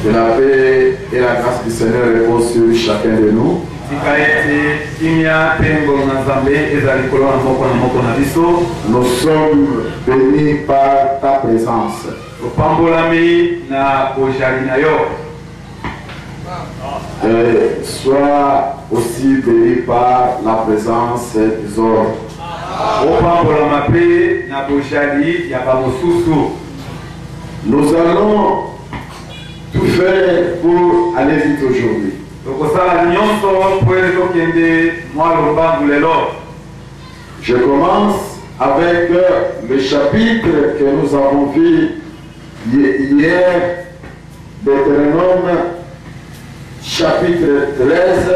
Que la paix et la grâce du Seigneur reposent sur chacun de nous. Nous sommes bénis par ta présence. Et sois aussi béni par la présence des ordres. Nous allons tout faire pour aller vite aujourd'hui. Je commence avec le chapitre que nous avons vu hier, Deutéronome, chapitre 13,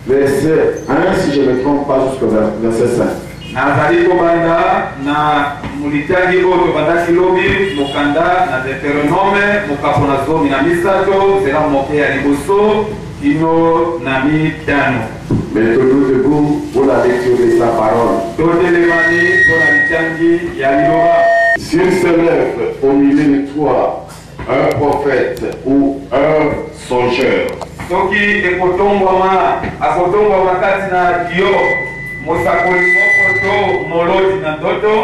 verset 1, si je ne me trompe pas, jusqu'au verset 5. Nazali kobanda na mulitagi oto bandaki lobi mokanda na Deutéronome mokapona zomi na misato zela moke ya liboso kino na mitano. Mettons-nous debout pour la lecture de sa parole. Totelemani pour la litangi ya liloba. S'il se lève au milieu de toi un prophète ou un songeur, soki ekotongwama akotongwama kati na dio mosakoli mokoto molodi na ndoto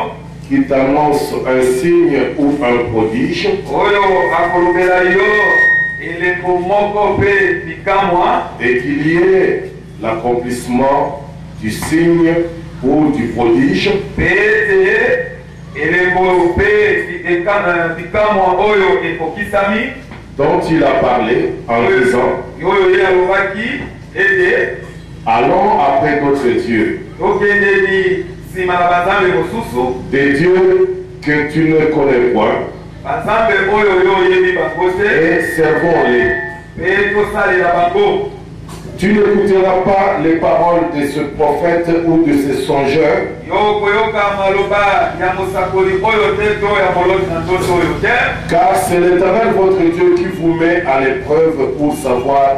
qui t'annonce un signe ou un prodige, oyo akolobela yo eleko moko pe likamwa, et qu'il y ait l'accomplissement du signe ou du prodige, pete eleko pe likamwa oyo ekokisami, dont il a parlé en disant, oyo ye alobaki ede allons après d'autres dieux, des dieux que tu ne connais point, et servons-les. Tu n'écouteras pas les paroles de ce prophète ou de ce songeur, car c'est l'Éternel votre Dieu qui vous met à l'épreuve pour savoir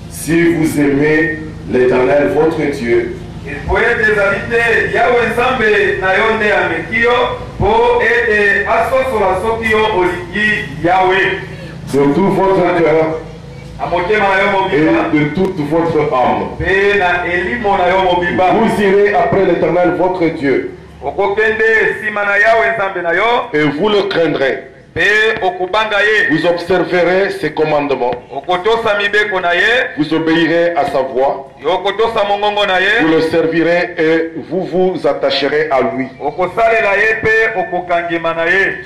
si vous aimez l'Éternel votre Dieu. De tout votre cœur et de toute votre âme. Vous irez après l'Éternel votre Dieu et vous le craindrez. Vous observerez ses commandements, vous obéirez à sa voix, vous le servirez et vous vous attacherez à lui.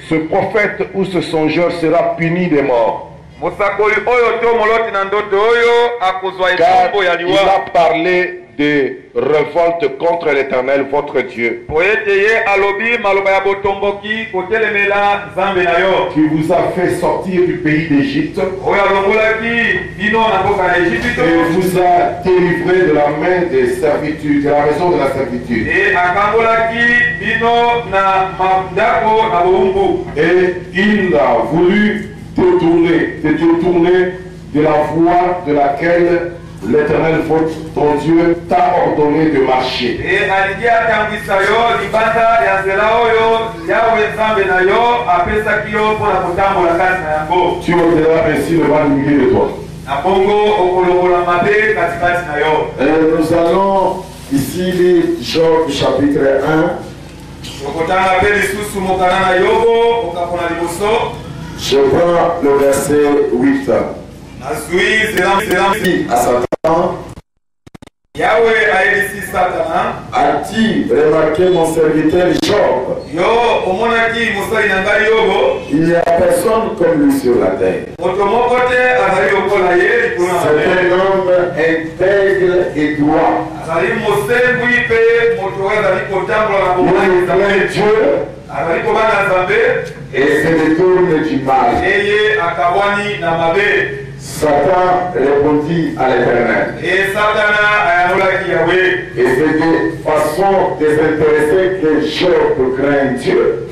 Ce prophète ou ce songeur sera puni de mort, car il a parlé de révolte contre l'Éternel votre Dieu, qui vous a fait sortir du pays d'Égypte et vous a délivré de la main des servitudes, de la maison de la servitude. Et il a voulu te détourner de la voie de laquelle l'Éternel, ton Dieu, t'a ordonné de marcher. Tu ôteras ainsi le mal du milieu de toi. Et nous allons ici lire Job chapitre 1. Je prends le verset 8. À Satan, as-tu remarqué mon serviteur Job? Il n'y a personne comme lui sur la terre. C'est un homme intègre et droit. Il craint Dieu et se détourne du mal. Satan répondit à l'Éternel. Et c'est de façon désintéressée que Job craint Dieu.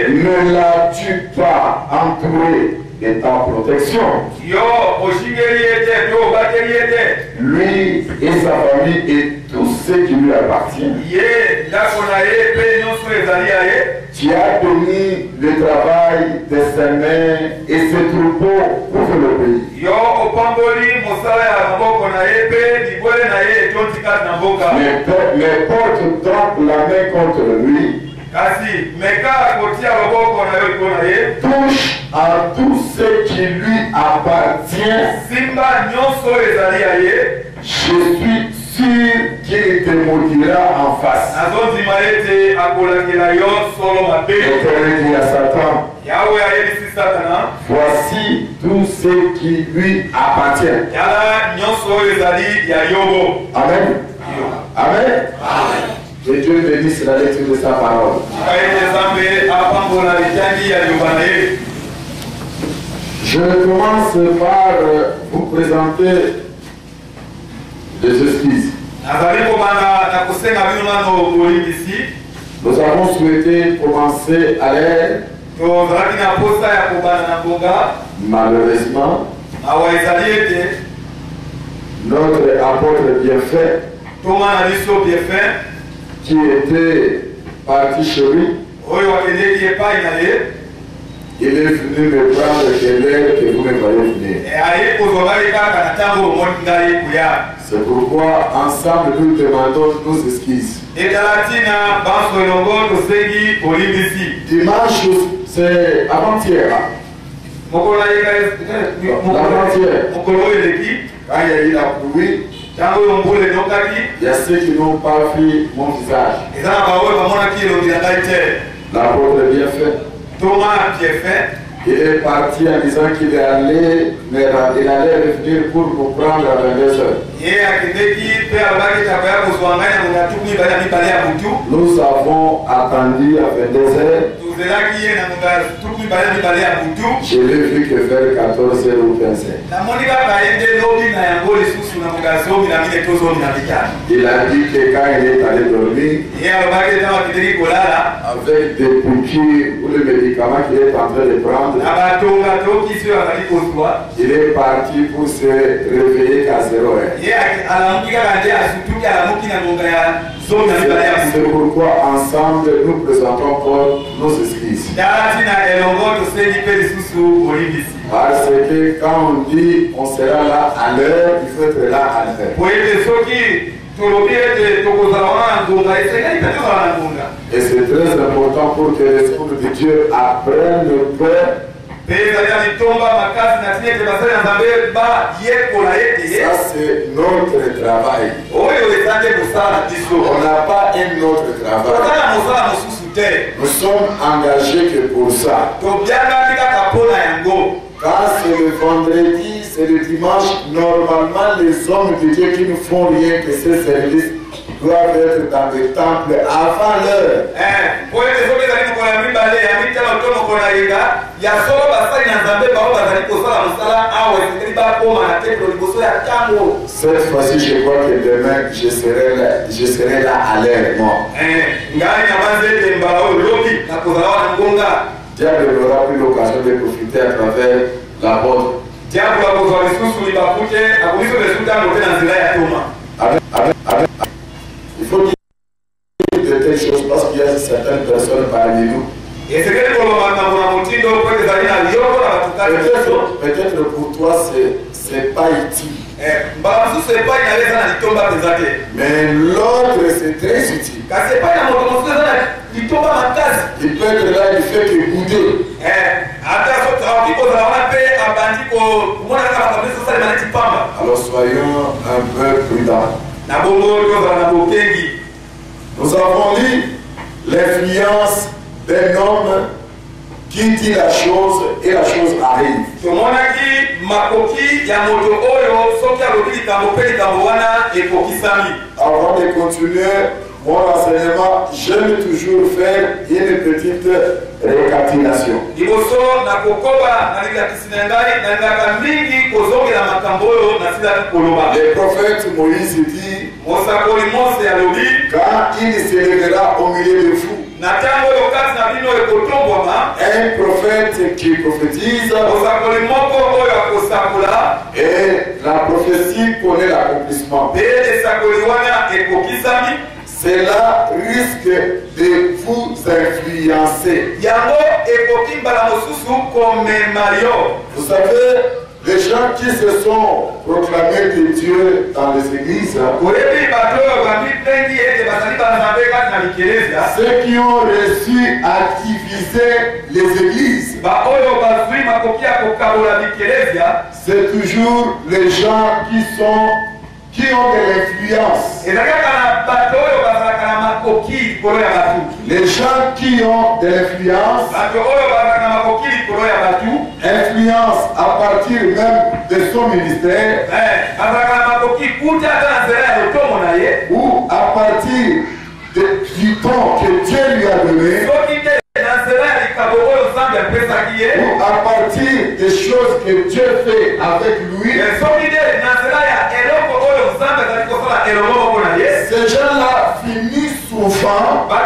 Ne l'as-tu pas entouré de ta protection? Lui et sa famille et tout ce qui lui appartient. Tu as béni le travail de ses mains et ses troupeaux pour le pays. Les portes tendent la main contre lui. Touche à tout ce qui lui appartient. Je suis sûr qu'il te maudira en face. L'Éternel dit à Satan, voici tout ce qui lui appartient. Amen. Amen. Que Dieu bénisse la lecture de sa parole. Je commence par vous présenter des excuses. Nous avons souhaité commencer à l'air. Malheureusement, notre apôtre Bienfait, qui était parti chez lui, il est venu me prendre de l'air que vous me voyez venir. C'est pourquoi ensemble nous demandons nos excuses. Dimanche, c'est avant-hier. L'avant-hier, quand il y a eu la pluie, il y a ceux qui n'ont pas vu mon visage. L'apôtre Bienfait, il est parti en disant qu'il allait revenir pour nous prendre à 22h. Nous avons attendu à 22h. Je l'ai vu que vers 14h ou 15h. Il a dit que quand il est allé dormir, avec des piqûres ou les médicaments qu'il est en train de prendre, il est parti pour se réveiller à 0h. C'est pourquoi ensemble nous présentons encore nos excuses. Parce que quand on dit on sera là à l'heure, il faut être là à l'heure. Et c'est très important pour que l'Esprit de Dieu apprenne le peur. Ça c'est notre travail. On n'a pas un autre travail. Nous sommes engagés que pour ça. Quand c'est le vendredi, c'est le dimanche. Normalement, les hommes de Dieu qui ne font rien que ce service doivent être dans le temple avant l'heure. Cette fois-ci, je crois que demain, je serai là à l'heure, moi. Diable n'aura plus l'occasion de profiter à travers la porte. Il faut dire de telles choses parce qu'il y a certaines personnes parmi nous. Peut-être pour toi c'est pas utile. Mais l'autre c'est très utile. Il peut être là, il fait que bouder. Alors soyons un peu prudents. Nous avons lu l'influence d'un homme qui dit la chose et la chose arrive. Avant de continuer mon enseignement, j'aime toujours faire une petite récapitulation. Le prophète Moïse dit, quand il se lèvera au milieu de vous, un prophète qui prophétise, et la prophétie connaît l'accomplissement. Cela risque de vous influencer. Vous savez, les gens qui se sont proclamés de Dieu dans les églises, ceux qui ont réussi à diviser les églises, c'est toujours les gens qui ont de l'influence. Les gens qui ont de l'influence influence à partir même de son ministère ou à partir du temps que Dieu lui a donné ou à partir des choses que Dieu fait avec lui. Ces gens-là finissent souvent par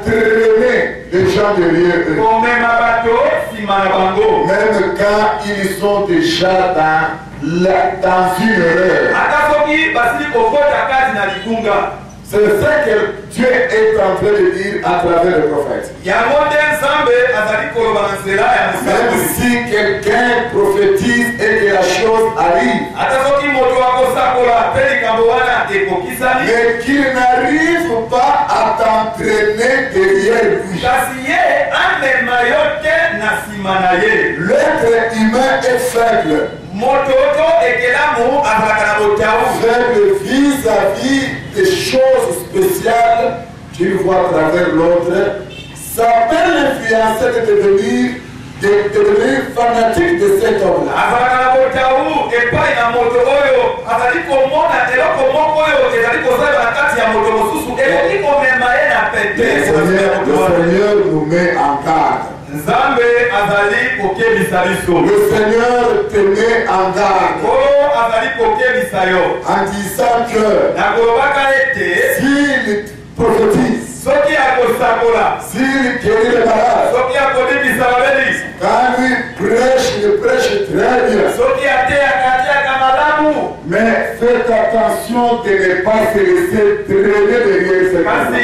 traîner les gens derrière eux. Même quand ils sont déjà dans une erreur. C'est ce que Dieu est en train de dire à travers le prophète. Même si quelqu'un prophétise et que la chose arrive, mais qu'il n'arrive pas à t'entraîner derrière lui. L'être humain est faible. Faible vis-à-vis des choses spéciales qu'il voit à travers l'autre. Ça peut l'influencer de devenir fanatique de cet homme-là. Le Seigneur nous met en garde. Le Seigneur te met en garde en disant que s'il prophétise, s'il guérit les malades, quand il prêche, il prêche très bien. Mais faites attention de ne pas se laisser traîner derrière cette personne.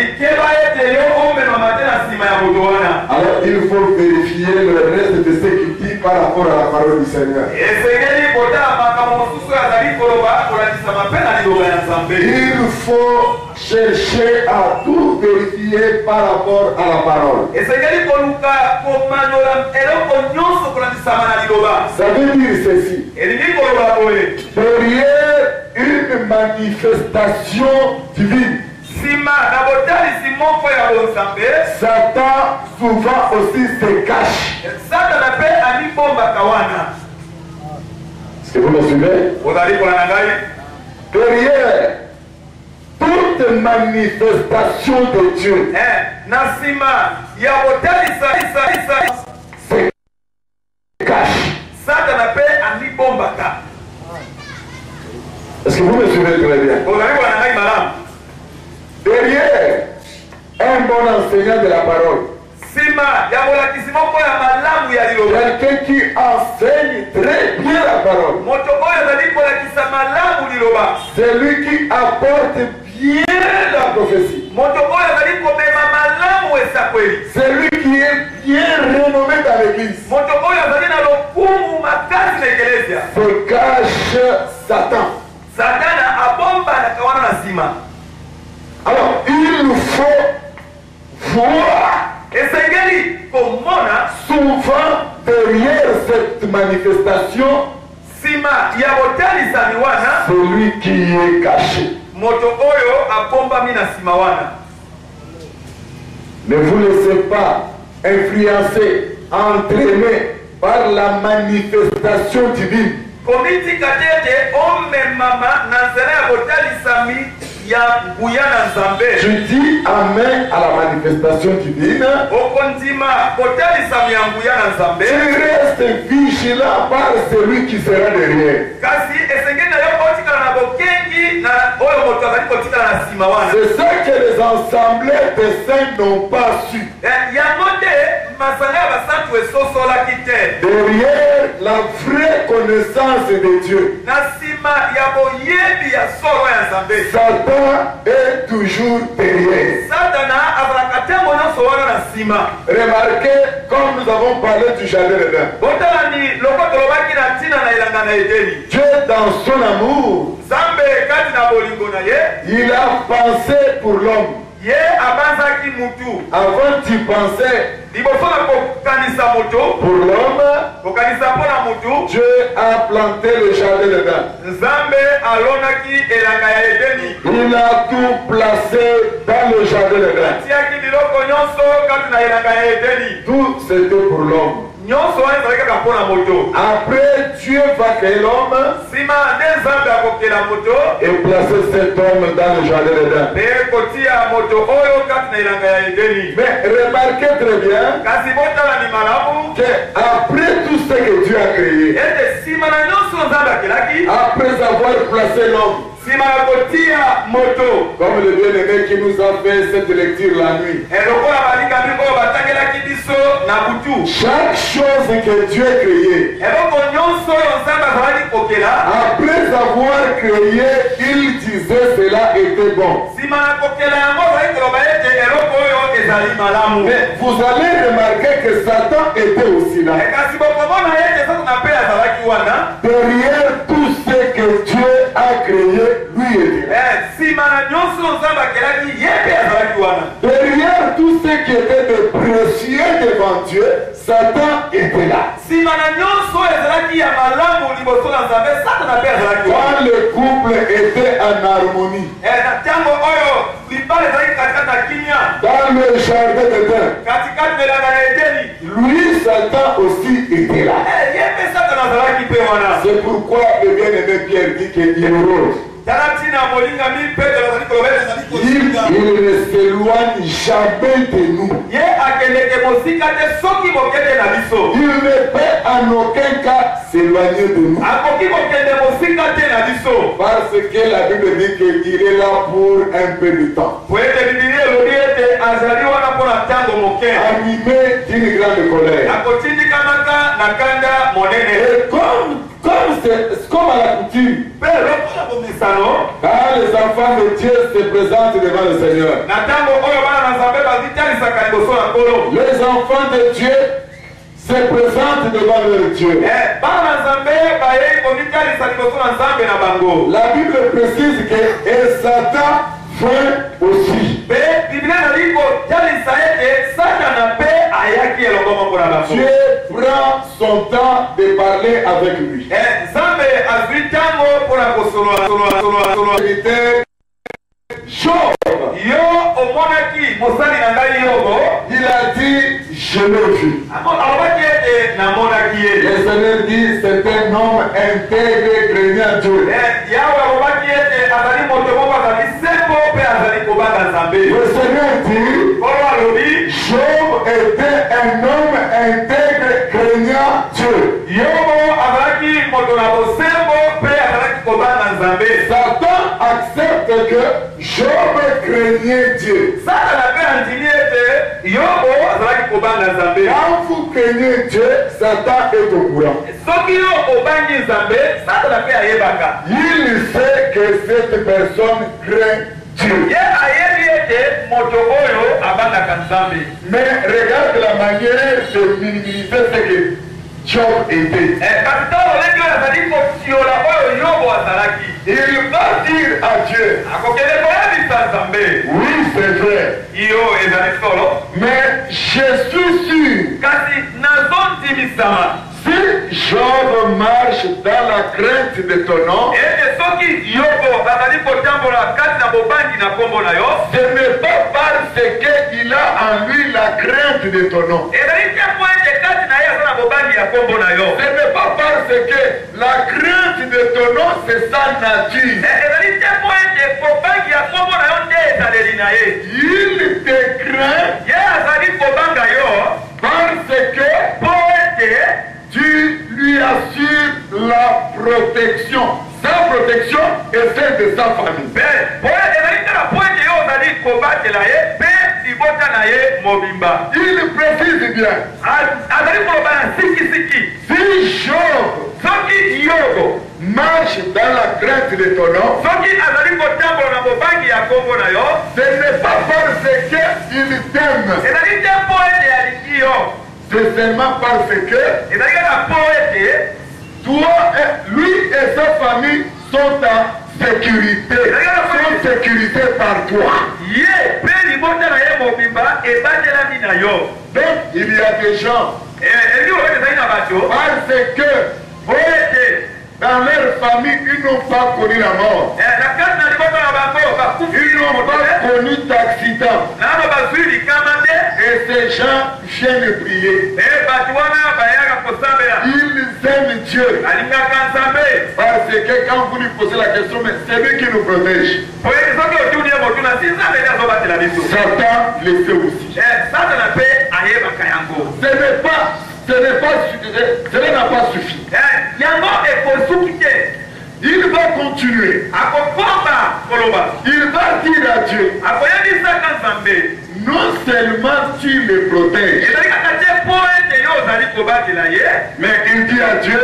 Alors il faut vérifier le reste de ce qu'il dit par rapport à la parole du Seigneur. Il faut chercher à tout vérifier par rapport à la parole. Ça veut dire ceci. Derrière une manifestation divine, Satan souvent aussi se cache. Et vous me suivez? Derrière toute manifestation de Dieu, se cache. Est-ce que vous me suivez très bien? Derrière un bon enseignant de la parole, quelqu'un qui enseigne très bien la parole, c'est lui qui apporte bien la prophétie, c'est lui qui est bien renommé dans l'église, se cache Satan. Alors il nous faut voir souvent derrière cette manifestation celui qui est caché. Ne vous laissez pas influencer, entraîner par la manifestation divine. Je dis amen à la manifestation divine. Tu restes vigilant par celui qui sera derrière. C'est ça que les assemblées des saints n'ont pas su. Derrière la vraie connaissance de Dieu, Satan est toujours derrière. Remarquez, comme nous avons parlé du jardin d'Éden, Dieu dans son amour, il a pensé pour l'homme. Avant tu pensais pour l'homme, Dieu a planté le jardin d'Éden. Il a tout placé dans le jardin d'Éden. Tout c'était pour l'homme. Après Dieu va créer l'homme et placer cet homme dans le jardin d'Éden. Mais remarquez très bien qu'après tout ce que Dieu a créé, après avoir placé l'homme, comme le bien-aimé qui nous a fait cette lecture la nuit, chaque chose que Dieu a créée, après avoir créé, il disait cela était bon. Mais vous allez remarquer que Satan était aussi là. Derrière tout ce que Dieu a créé, lui était là. Derrière tout ce qui était de précieux devant Dieu, Satan était là. Quand le couple était en harmonie, dans le jardin d'Éden, lui, Satan aussi était là. C'est pourquoi le bien-aimé Pierre dit qu'il est heureux. Il ne s'éloigne jamais de nous. Il ne peut en aucun cas s'éloigner de nous. Parce que la Bible dit qu'il est là pour un peu de temps. Animé d'une grande colère. Et comme à la coutume, quand les enfants de Dieu se présentent devant le Seigneur, les enfants de Dieu se présentent devant leur Dieu. La Bible précise que et Satan fait aussi. Dieu prend son temps de parler avec lui. Job, il a dit je l'ai vu. Le Seigneur dit c'est un homme intègre et craignant Dieu. Le Seigneur dit Job était un homme intègre et craignant Dieu. Satan accepte que Job craignait Dieu. Quand vous craignez Dieu, Satan est au courant. Il sait que cette personne craint Dieu. Mais regarde la manière de minimiser ce que Job était. Il va dire à Dieu, oui c'est vrai, mais je suis sûr, si Job marche dans la crainte de ton nom, ce n'est pas parce qu'il a en lui la crainte de ton nom. Ce n'est pas parce que la crainte de ton nom c'est sa nature. Il te craint parce que tu lui assures la protection. Sa protection et celle de sa famille. Il précise bien. Si Job marche dans la crainte de ton nom, ce n'est pas parce qu'il t'aime. C'est seulement parce que toi, lui et sa famille sont en sécurité. Sont sécurité par toi. Donc, il y a des gens parce que dans leur famille, ils n'ont pas connu la mort. Ils n'ont pas connu d'accident. Et ces gens viennent prier. Ils aiment Dieu. Parce que quand vous lui posez la question, mais c'est lui qui nous protège. Satan le fait aussi. Cela n'a pas suffi. Il va continuer. Il va dire à Dieu, non seulement tu le protèges, mais il dit à Dieu,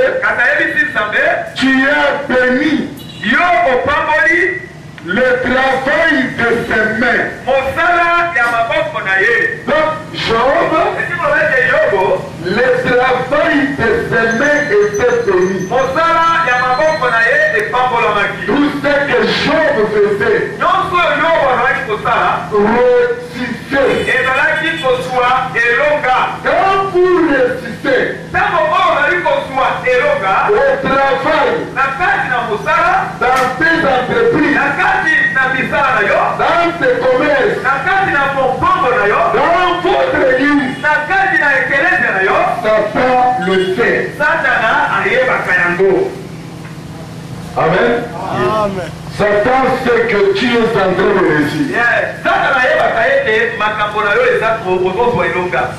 tu as béni le travail de ses mains. Donc Job, le travail de ses mains était béni. Tout ce que Job faisait, quand vous résistez au travail, dans tes entreprises, dans tes commerces, dans votre église, Satan le sait. Amen. Amen. Satan sait que tu es en train de réussir.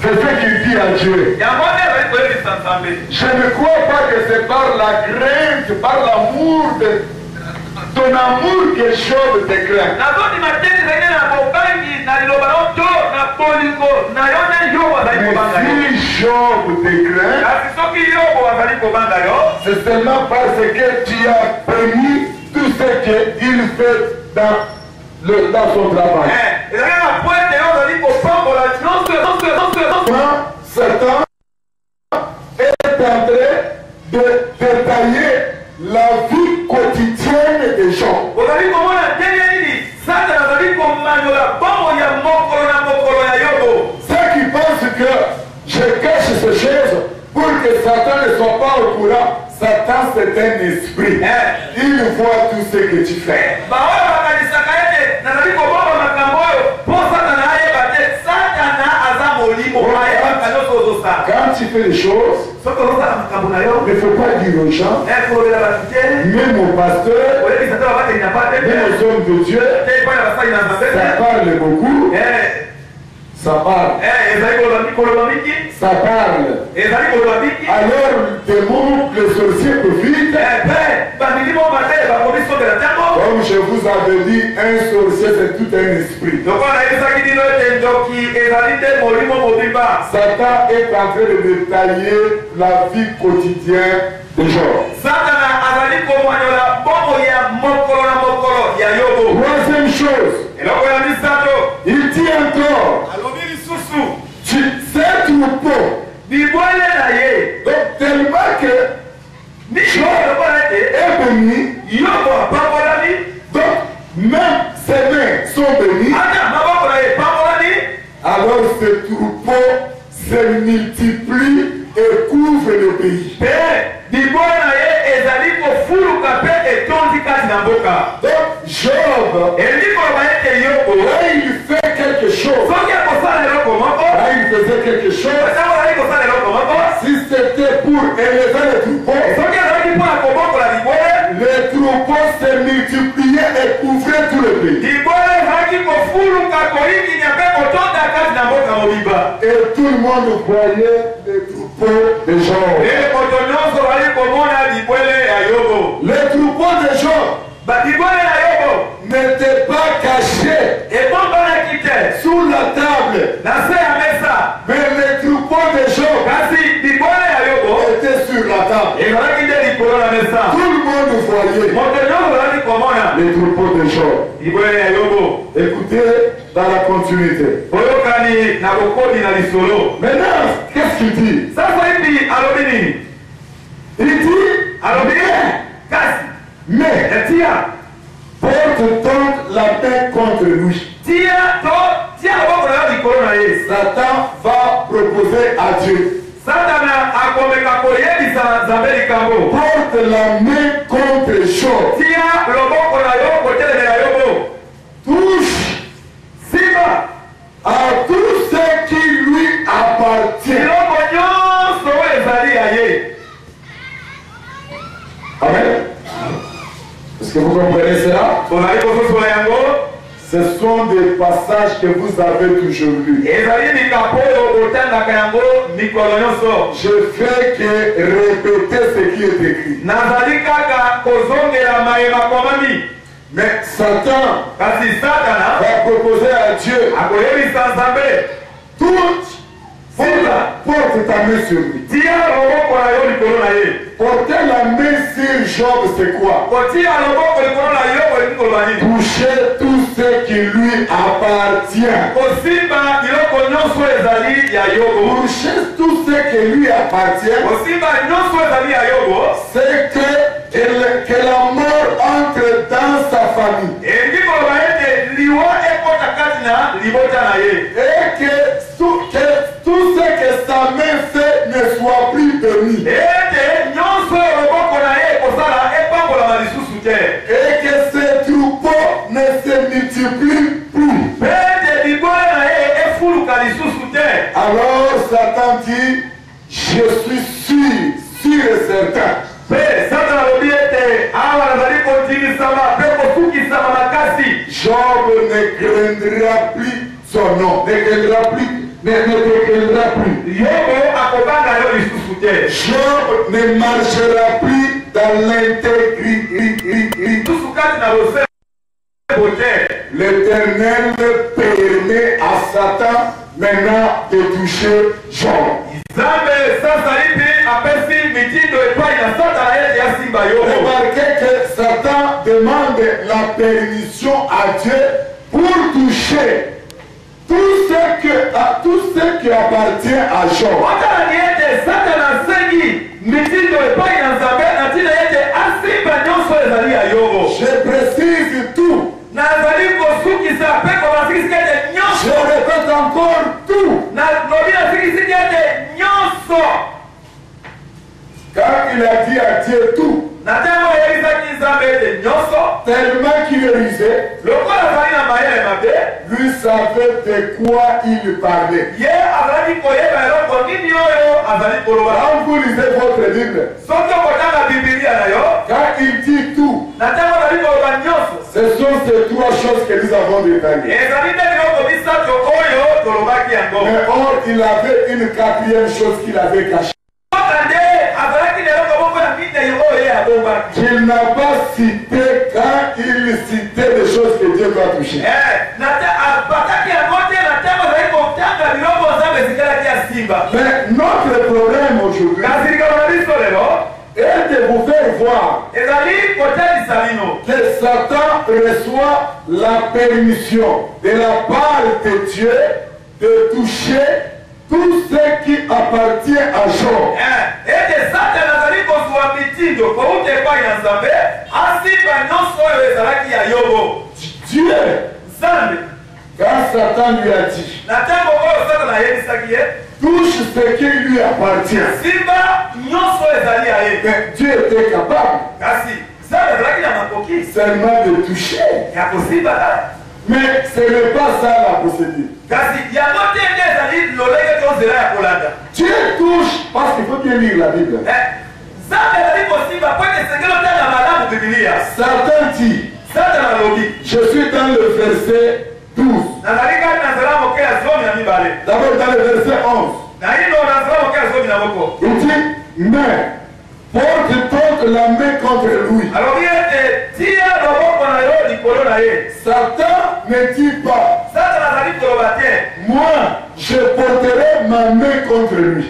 C'est ce qu'il dit à Dieu. Je ne crois pas que c'est par la crainte, par l'amour de ton amour que Job te craint. Mais si Job te craint, c'est seulement parce que tu as béni tout ce qu'il fait dans son travail. Satan est en train de détailler la vie quotidienne des gens. Ceux qui pensent que je cache ces choses pour que Satan ne soit pas au courant, Satan c'est un esprit. Il voit tout ce que tu fais. Quand tu fais les choses, il ne faut pas dire aux gens, même au pasteur, même aux hommes de Dieu, ça parle beaucoup. Ça parle. Ça parle. Alors, des mots, le sorcier profite. Comme je vous avais dit, un sorcier, c'est tout un esprit. Satan est en train de détailler la vie quotidienne des gens. Troisième chose, il dit encore, tu sais troupeau. Donc tellement que Job est béni, donc même ses mains sont bénies, alors ce troupeau se multiplie et couvre le pays. Donc Job, là il fait quelque chose. Là il faisait quelque chose. Si c'était pour élever le troupeau, les troupeaux se multipliaient et couvraient tout le pays. Et tout le monde voyait les troupeaux des gens. Les troupeaux des gens n'étaient pas cachés sous la table. Mais les troupeaux des gens étaient sur la table. Tout le monde voyait les troupeaux des gens. Écoutez dans la continuité. Maintenant, qu'est-ce qu'il dit? Il dit, mais porte donc la main contre lui. Satan va proposer à Dieu. Porte la main contre Job. Touche à tout ce qui lui appartient. Amen. Est-ce que vous comprenez cela? Ce sont des passages que vous avez toujours lus. Je fais que répéter ce qui est écrit. Mais Satan va proposer à Dieu, toute porte ta main sur lui. Porter la main sur Job, c'est quoi? Toucher tout ce qui lui appartient. Toucher tout ce qui lui appartient. C'est que la mort entre dans sa famille. Et que tout ce que sa main fait ne soit plus béni. Et que ce troupeau ne se multiplie plus. Alors Satan dit, je suis sûr et certain. Job ne craindra plus son nom, ne craindra plus. Job ne marchera plus dans l'intégrité. L'Éternel permet à Satan maintenant de toucher Job. Remarquez que Satan demande la permission à Dieu pour toucher tout ce qui appartient à Job. Je précise tout. Je répète encore tout. Car il a dit à Dieu tout. Tellement qu'il est rusé, lui savait de quoi il parlait. Quand vous lisez votre Bible, quand il dit tout, ce sont ces trois choses que nous avons détaillées. Mais or, il avait une quatrième chose qu'il avait cachée. Qu'il n'a pas cité quand il citait des choses que Dieu va toucher. Mais notre problème aujourd'hui est de vous faire voir que Satan reçoit la permission de la part de Dieu de toucher tout ce qui appartient à Job. Dieu, quand Satan lui a dit, touche ce qui lui appartient. Mais Dieu était capable seulement de toucher. Mais ce n'est pas ça la procédure. Dieu touche parce qu'il faut bien lire la Bible. Satan dit, je suis dans le verset 12. D'abord dans le verset 11. Il dit, mais porte donc la main contre lui. Satan ne dit pas, moi je porterai ma main contre lui.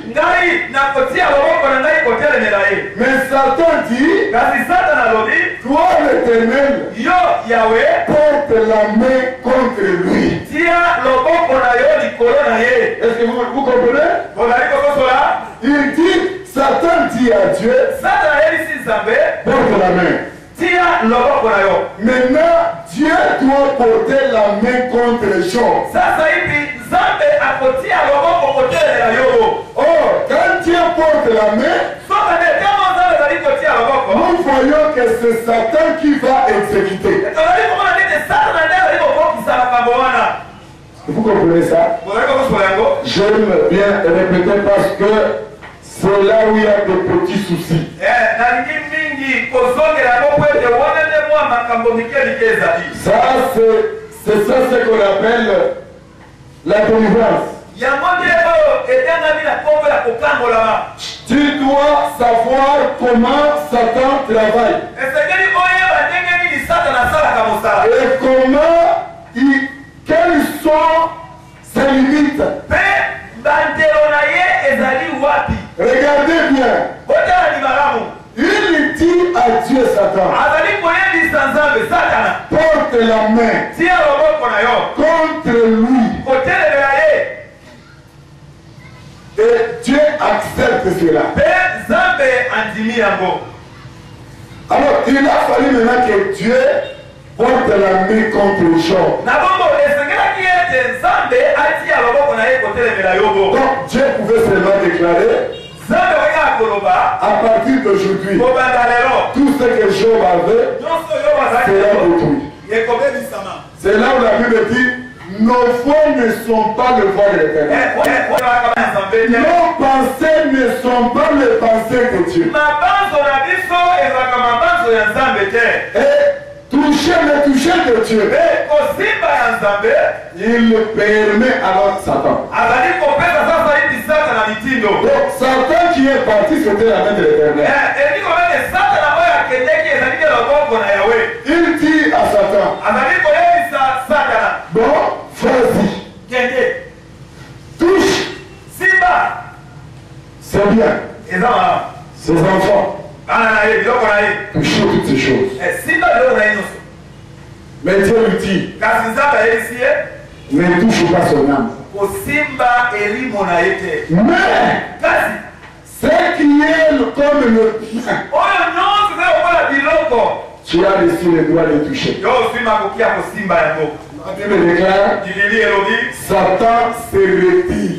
Mais Satan dit, toi l'Éternel, porte la main contre lui. Est-ce que vous comprenez? Il dit, Satan dit à Dieu, porte la main. Maintenant, Dieu doit porter la main contre Job. Or, quand Dieu porte la main, nous voyons que c'est Satan qui va exécuter. Vous comprenez ça? J'aime bien répéter parce que c'est là où il y a des petits soucis. Ça, c'est ça ce qu'on appelle la délivrance. Tu dois savoir comment Satan travaille. Et comment quelles sont ses limites. Regardez bien. Il dit à Dieu Satan, porte la main contre lui. Et Dieu accepte cela. Alors il a fallu maintenant que Dieu porte la main contre Job. Donc Dieu pouvait seulement déclarer, à partir d'aujourd'hui, tout ce que Job avait sera détruit. C'est là où la Bible dit, nos voix ne sont pas les voix de l'Éternel. Nos pensées ne sont pas les pensées de Dieu. Et toucher le toucher de Dieu, il permet alors Satan. Donc Satan qui est parti, c'était la main de l'Éternel. Il dit à Satan, bon, vas-y, touche, c'est bien, ses enfants, toucher toutes ces choses. Mais Dieu lui dit, ne touche pas son âme. Mais ce qui est comme le bien, tu as laissé le droit de toucher. La Bible déclare, Satan se retire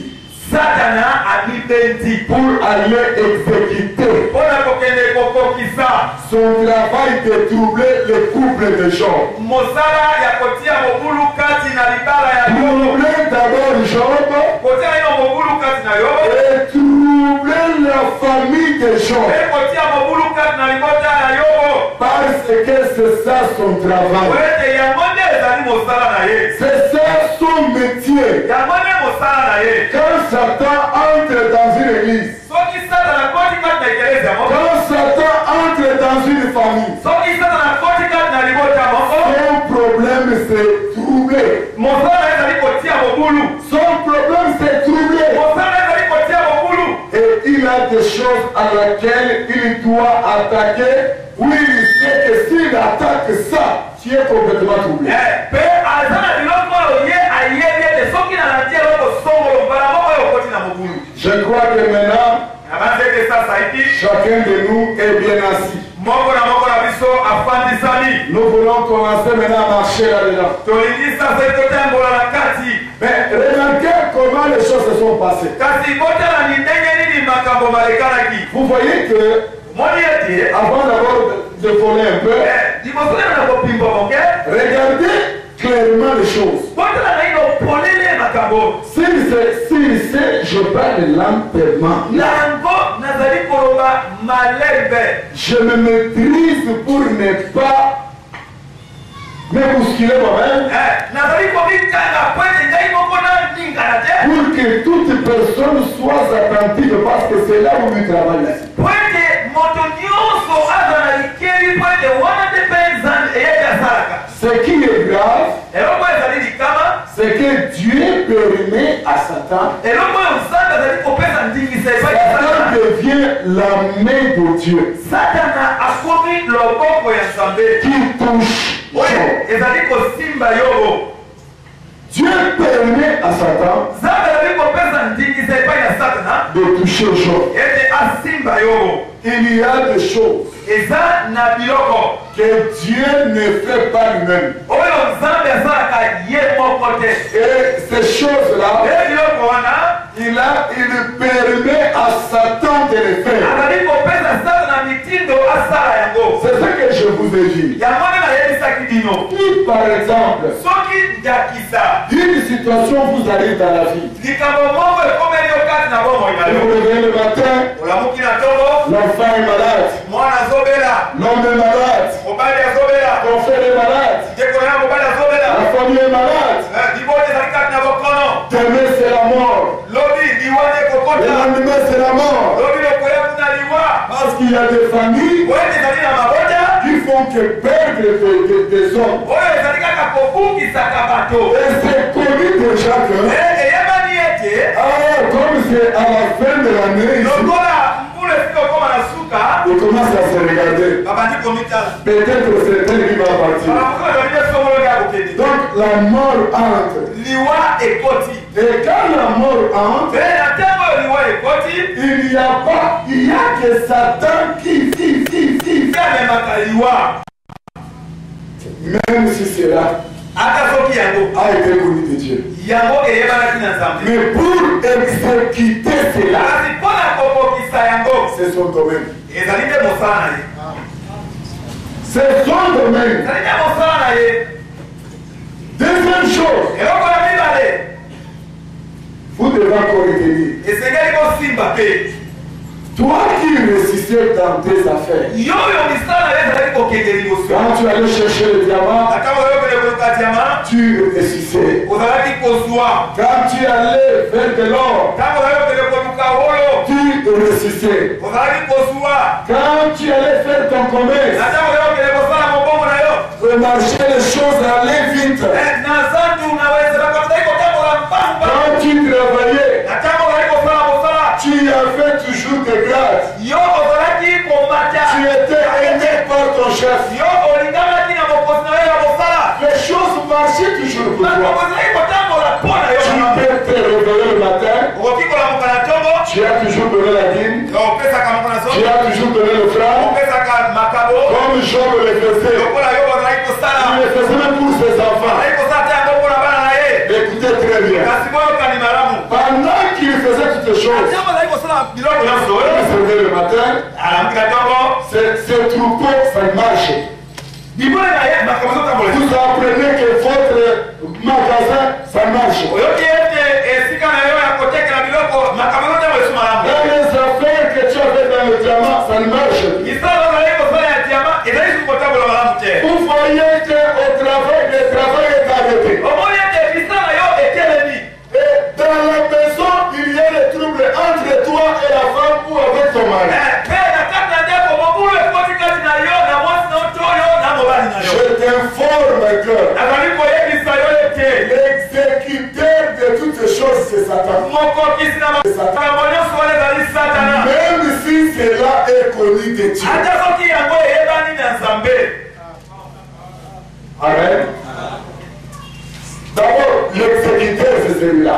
Satana amibendi pour aller exécuter pona kokende kokokisa son travail de troubler le couple de Job. mosala ya kotia mobulu kati na libala ya Yobo. Troubler d'abord Job Kotia ino mobulu kati na Yobo et troubler la famille de Job. e kotia mobulu kati na libota ya Yobo Parce que c'est ça son travail. wete yango nde ezali mosala na ye C'est ça son métier. yango nde mosala na ye Quand Satan entre dans une église, soki Satana koti kati na ekelezi ya moko quand Satan entre dans une famille, soki Satana koti kati na libota ya moko son problème c'est troubler. mosala ezali kotia mobulu Son problème c'est troubler. mosala ezali kotia mobulu Et il a des choses à laquelle il doit attaquer. Oui, il sait que s'il attaque ça, tu es complètement troublé. pe aza na biloko oyo ye ayebi ete soki nalandi eloko songolo mbala moko oyo okoti na mobulu Je crois que maintenant, nabanzi ete sasa iti chacun de nous est bien assis. moko na biso afandisami Nous voulons commencer maintenant à marcher là-dedans. tolingi sasa etotambola na kati Mais remarquez comment les choses se sont passées. kasi botala ni ndenge nini makambo malekanaki Vous voyez que, moni ete avant d'abord de voler un peu, liboso neno na kopimba moke regardez clairement les choses. botala na ino polele makambo S'il sait, je parle lentement. yango nazali koloba malembe Je me maîtrise pour ne pas me bousculer moi-même, nazali komikanga po ete ngai moko naningana te pour que toute personne soit attentive, parce que c'est là où nous travaillons. po ete moto nyonso aza na likeli po ete wana te mpe nzambe eyebi asalaka Ce qui est grave, eloko ezali likama c'est que Dieu permet à Satan, eloko oyo nzambe azali kopesa ndingisa epai ya Satan satana devient la main de Dieu satana akomi loboko ya nzambe qui touche oyo Job. ezali kosimba yobo Dieu permet à Satan nzambe azali kopesa ndingisa epai ya satana de toucher Job. ete asimba yobo Il y a des choses eza na biloko que Dieu ne fait pas lui-même. oyo nzambe asalaka ye moko te Et ces choses-là, e biloko wana il permet à Satan de les faire. azali kopesa satana mitindo asala yango C'est ce que je vous ai dit. yango nde nayebisaki bino Si par exemple, soki ndakisa une situation vous arrive dans la vie, likambo moko ekomeli yo kati na bomoi na et yo vous levez le matin, olamuki na ntongo l'enfant est malade, mwana azobela l'homme est malade, mobali azobela ton frère est malade, ndeko na yo mobali azobela la famille est malade. libota ezali kati na bokono Demain c'est la mort, lobi liwa nde le kokota lendemain c'est la mort. lobi lokoya kuna liwa Parce qu'il y a des familles oyo ezali na mabota qui font que perdre des hommes. oyo ezali kaka kobukisaka bato Et c'est connu déjà que, eyebani ete comme c'est à la fin de l'année ici, lokola mbula esika okoma na suka il commence à se regarder. babandi komitala Peut-être que c'est elle qui va partir. balamuka ezali esongolo ya kokende Donc la mort entre. liwa ekoti Et quand la mort entre, mpe na ntango oyo liwa ekoti il y a que Satan qui amemaka liwa même si cela ata soki yango a été connu de Dieu. yango eyebanaki na nzambe Mais pour exécuter cela, kasi mpo na kokokisa yango c'est son domaine. ezali nde mosala na ye C'est son domaine. ezali nde mosala na ye Deuxième chose, eloko ya mibale vous devez encore retenir. esengeli kosimba mpe Toi qui réussissais dans tes affaires, yo oyo misala na ye ezalaki kokende liboso quand tu allais chercher le diamant, na ntango oyokende koluka diama tu réussissais. ozalaki kozwa Quand tu allais vers de l'or, ntango oyokende koluka wolo tu réussissais. ozalaki kozwa Quand tu allais faire ton commerce, na ntango oyokende kosala mobongo na yo remarcher les choses allaient vite. na zandu nawezelaka ozali kotambola mpamba Quand tu travaillais, na ntango ozali kosala mosala tu avais toujours des grâces. yo ozalaki komata Tu étais aimé par ton chef. yo olingamaki na mokosi na yo ya mosala Les choses marchaient toujours pour makambo toi. ezali kotambola mpo na yo Tu peux te réveiller le matin. okoki kolamuka na ntongo Tu as toujours donné la dîme. opesaka moko na Tu soki as toujours donné le franc. opesaka makabo Comme Job le faisait. lokola yo ozalaki Il kosala le faisait même pour ses enfants. ozalaki kosala te yango mpona bana na ye Écoutez très bien. kasi boyokani malamu Pendant qu'il faisait choses. Il se levait le matin. Ce troupeau, ça marche. Vous apprenez que votre magasin, ça marche. Dans les affaires que tu as fait dans le diamant, ça ne marche. Vous voyez qu'au travail, le travail est arrêté. Et dans la maison, il y a des troubles entre toi et la femme ou avec ton mari. Je t'informe que l'exécuteur de toutes ces choses, c'est Satan. Même si cela est connu de Dieu. Amen. D'abord, l'exécuteur, c'est celui-là.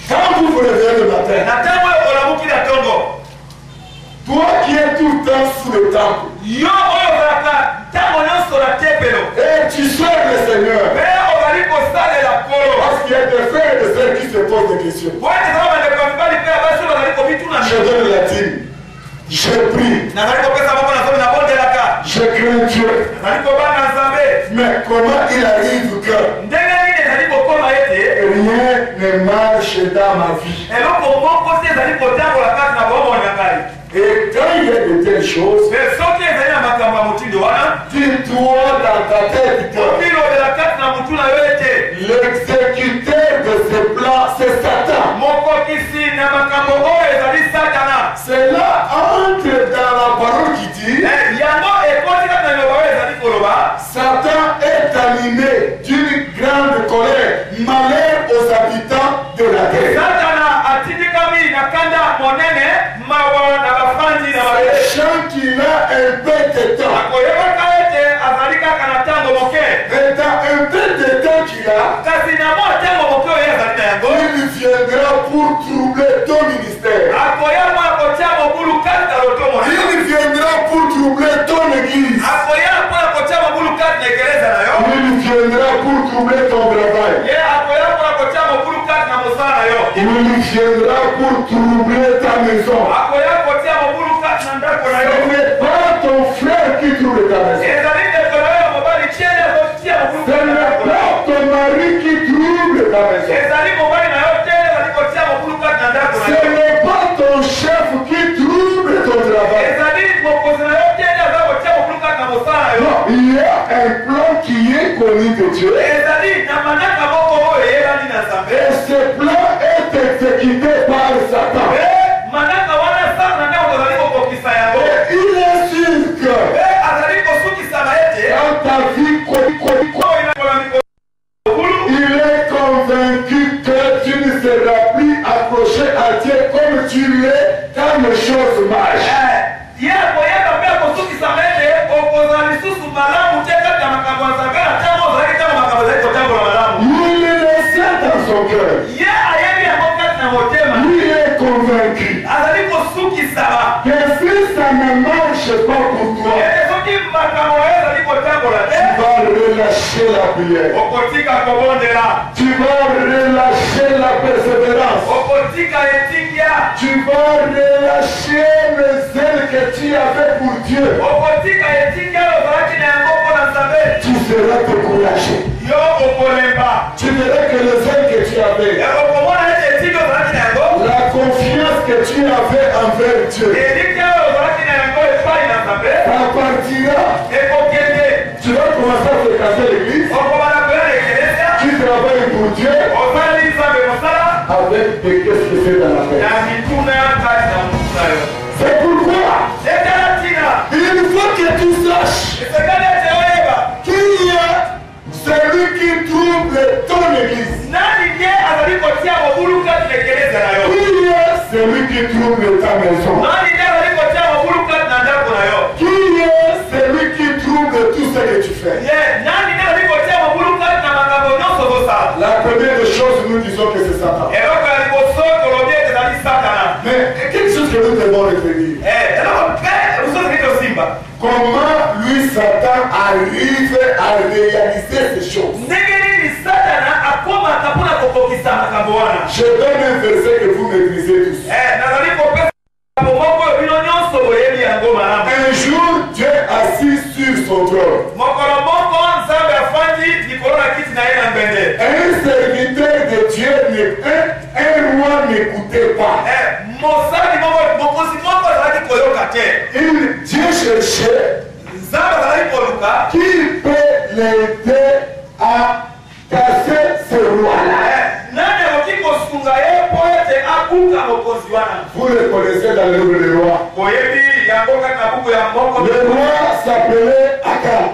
Quand vous vous levez le matin, toi qui es tout le temps sous le temple, et tu sers le Seigneur, parce qu'il y a des frères et des sœurs qui se posent des questions. Je donne la dîme, je prie, je crains Dieu, mais comment il arrive que rien ne marche dans ma vie? Et quand il y a de telles choses, dis-toi dans ta tête que l'exécuteur de ce plan, c'est Satan. Cela entre dans la parole qui dit Satan est animé d'une grande colère, malheur aux habitants de la terre. Sachant qu'il a un peu de temps, et dans un peu de temps qu'il a, il viendra pour troubler ton ministère. Il viendra pour troubler ton église. Il viendra pour troubler ton travail. Il viendra pour troubler ta maison. Ce n'est pas ton frère qui trouble ta maison. Ce n'est pas ton mari qui trouble ta maison. Ce n'est pas ton chef qui trouble ton travail. Non, il y a un plan qui est connu de Dieu. Et ce plan est exécuté par Satan. Et il est sûr que dans ta vie, il est convaincu que tu ne seras plus accroché à Dieu comme tu l'es quand les choses marchent. Il est saint dans son cœur. Il est convaincu que si ça ne marche pas pour toi, tu vas relâcher la prière. Tu vas relâcher la persévérance. Tu vas relâcher le zèle que tu avais pour Dieu. Tu seras découragé. Tu verras que le zèle que tu avais, la confiance que tu avais envers Dieu, ça partira. Tu vas commencer à fréquenter l'église. Tu travailles pour Dieu avec des qu'est-ce que c'est dans la tête. C'est pourquoi il faut que tu saches qu'il y a celui qui trouble ton église. Il y a celui qui trouble ta maison. Qui est celui qui trouble tout ce que tu fais. La première chose, nous disons que c'est Satan. Mais quelque chose que nous devons retenir. Comment lui, Satan, arrive à réaliser ces choses? Je donne un verset que vous maîtrisez tous. Un jour, Dieu assis sur son trône. Un serviteur de Dieu, un roi n'écoutait pas. Dieu cherchait qui peut l'aider à casser ce roi-là. Vous le connaissez dans le livre des rois. Le roi s'appelait Akab.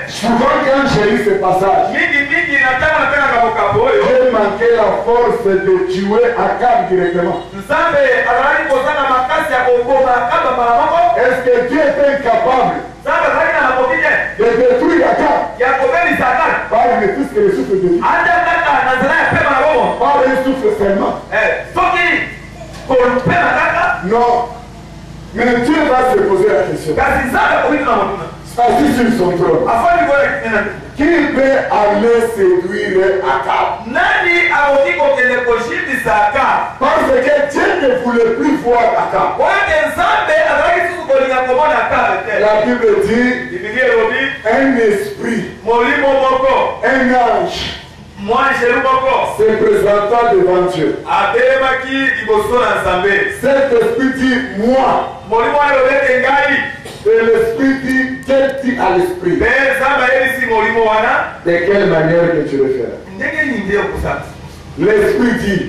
Souvent quand j'ai lu ce passage, j'ai manqué la force de tuer Akab directement. Est-ce que Dieu est incapable de détruire Akab par le tout ce que le souffle de Dieu? Par le souffle seulement. Non. Mais Dieu va se poser la question. Assis sur son trône. Qui peut aller séduire Akab? Parce que Dieu ne voulait plus voir Akab. La Bible dit un esprit, un ange se présentant devant Dieu. Cet esprit dit moi. Et l'esprit dit quel dit à l'esprit. De quelle manière que tu le fais? L'esprit dit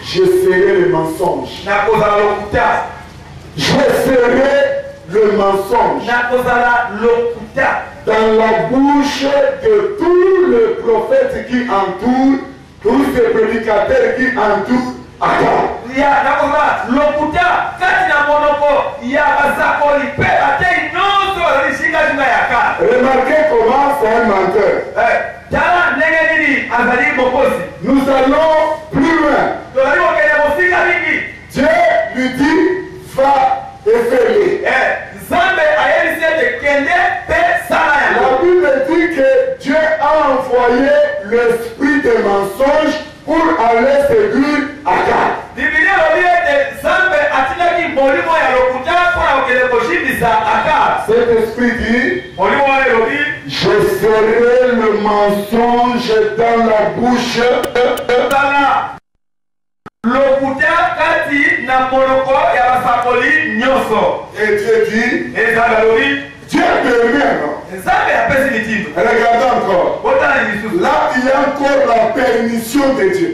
je serai le mensonge. Je serai le mensonge dans la bouche de tous les prophètes qui entourent, tous ces prédicateurs qui entourent Akab. Remarquez comment c'est un menteur. Nous allons plus loin. Dieu lui dit va et fais-le. La Bible dit que Dieu a envoyé l'esprit de mensonge pour aller séduire Akab. Cet esprit dit je serai le mensonge dans la bouche. Et Dieu dit Dieu permet, non? Regardez encore. Là, il y a encore la permission de Dieu.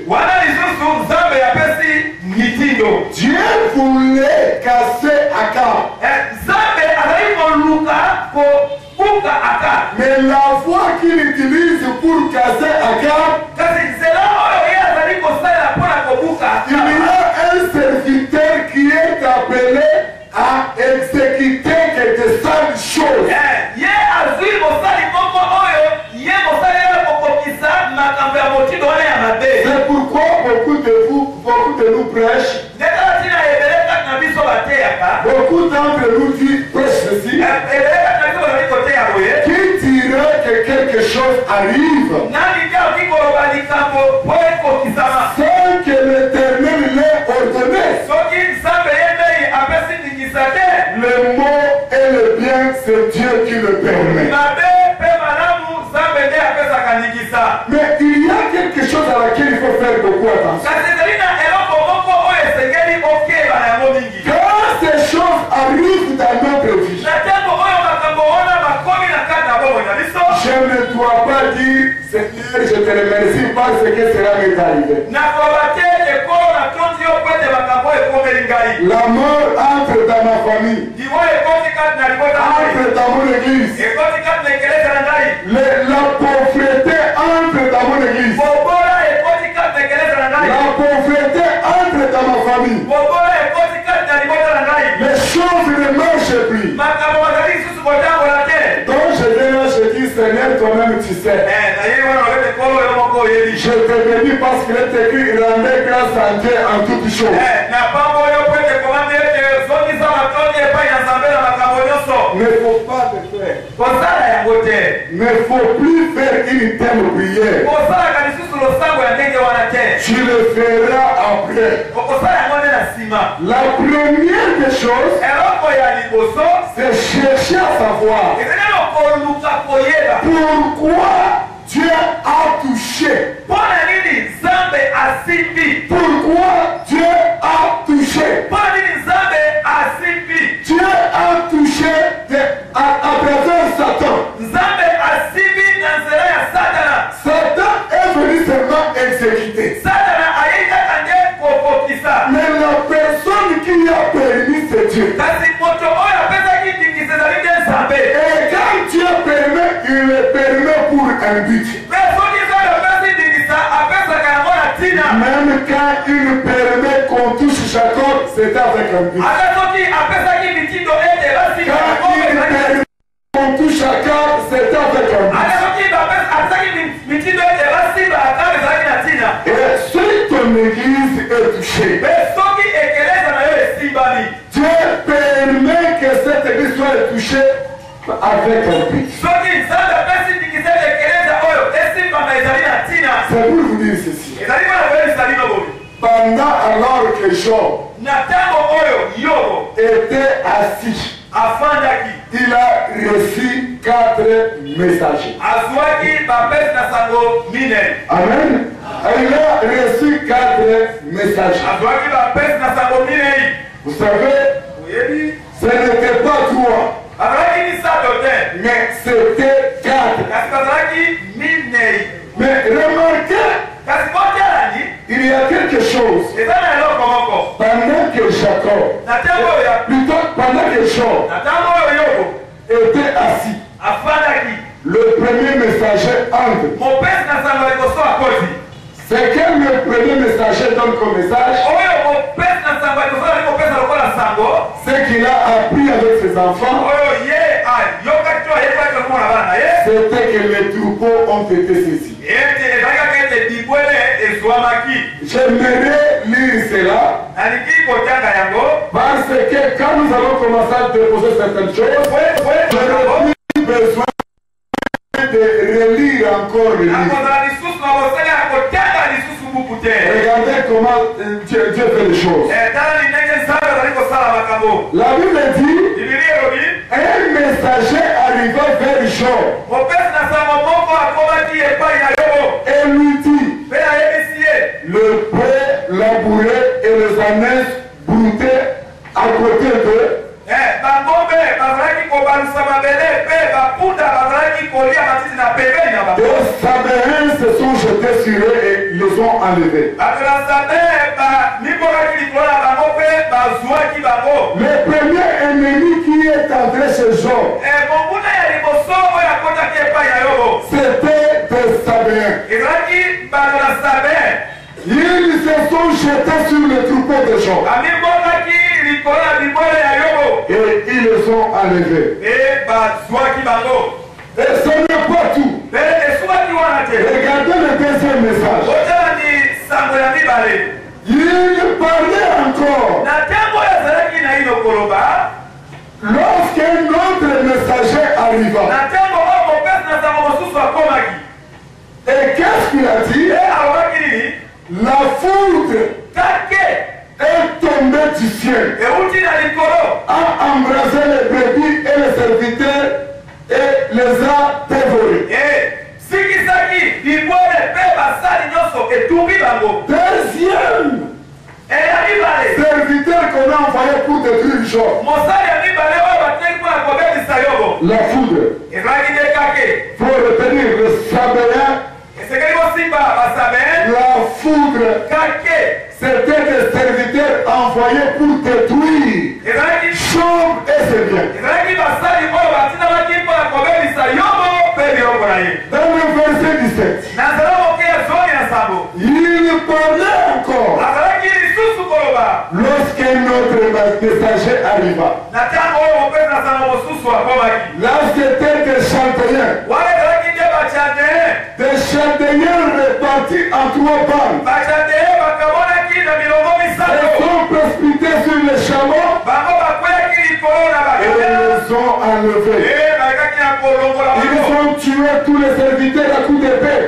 Dieu voulait casser Akab. Mais la voie qu'il utilise pour casser Akab, il y a un serviteur qui est appelé à exécuter quelques sales choses. C'est pourquoi beaucoup de nous prêchent. Beaucoup d'entre nous disent prêche ceci. Qui dirait que quelque chose arrive sans que l'Éternel l'ait ordonné? Le mot et le bien, c'est Dieu qui le permet. Mais il y a quelque chose à laquelle il faut faire beaucoup attention. Quand ces choses arrivent dans notre vie, je ne dois pas dire Seigneur, je te remercie parce que cela m'est arrivé. La mort entre dans ma famille, entre dans mon église. La pauvreté entre dans mon église. La pauvreté entre dans ma famille. Les choses ne marchent plus. Donc je viens là, je dis Seigneur, toi-même tu sais. Je te bénis parce qu'il est écrit, rendez grâce à Dieu en toutes choses. Ne faut pas le faire. Ne faut plus faire une telle prière. Tu le feras après. La première des choses, c'est chercher à savoir pourquoi Dieu a touché. Pourquoi Dieu a touché. Dieu a touché à travers Satan. Satan est venu seulement exécuter. Mais la personne qui a permis, c'est Dieu. Et quand Dieu permet, il le permet pour un but. Même quand il permet qu'on touche Jacob, c'est avec un but. Quand il permet qu'on touche Jacob, c'est avec un but. Et si ton église est touchée, Dieu permet que cette église soit touchée avec un but. C'est pour vous dire ceci. Pendant alors que Job était assis, il a reçu 4 messagers. Amen. Il a reçu 4 messagers. Vous savez, ce n'était pas 3, mais c'était 4. Mais remarquez, il y a quelque chose. Pendant que Jacob, plutôt pendant que Job était assis, le premier messager entre. C'est quel le premier messager donne comme message? C'est qu'il a appris avec ses enfants. C'était que les troupeaux ont été saisis. J'aimerais lire cela parce que quand nous allons commencer à déposer certaines choses, j'aurais plus besoin de relire encore le livre. Regardez comment Dieu fait les choses. La Bible dit, un messager arriva vers Job et lui dit, le pré labouré et les ânes broutés à côté d'eux, des Sabéens se sont jetés sur eux et les ont enlevés. Le premier ennemi qui est entré chez Job, c'était des Sabéens. Ils se sont jetés sur le troupeau de Job et ils les ont enlevés. Et ce n'est pas tout. Regardez le deuxième message. Il parlait encore. Lorsqu'un autre messager arriva. Et qu'est-ce qu'il a dit? La foudre est tombée du ciel, a embrasé les brebis et les serviteurs et les a dévorés. Deuxième serviteur qu'on a envoyé pour détruire Job, la foudre. Il faut retenir le Sabéen. La foudre, c'était des serviteurs envoyés pour détruire Job et ses biens. Dans le verset 17, il parlait encore lorsqu'un autre messager arriva. Là, c'était des Chaldéens. Des Chaldéens répartis en 3 bandes. Ils sont précipités sur les chameaux et ils les ont enlevés. Ils ont tué tué tous les serviteurs à coups d'épée.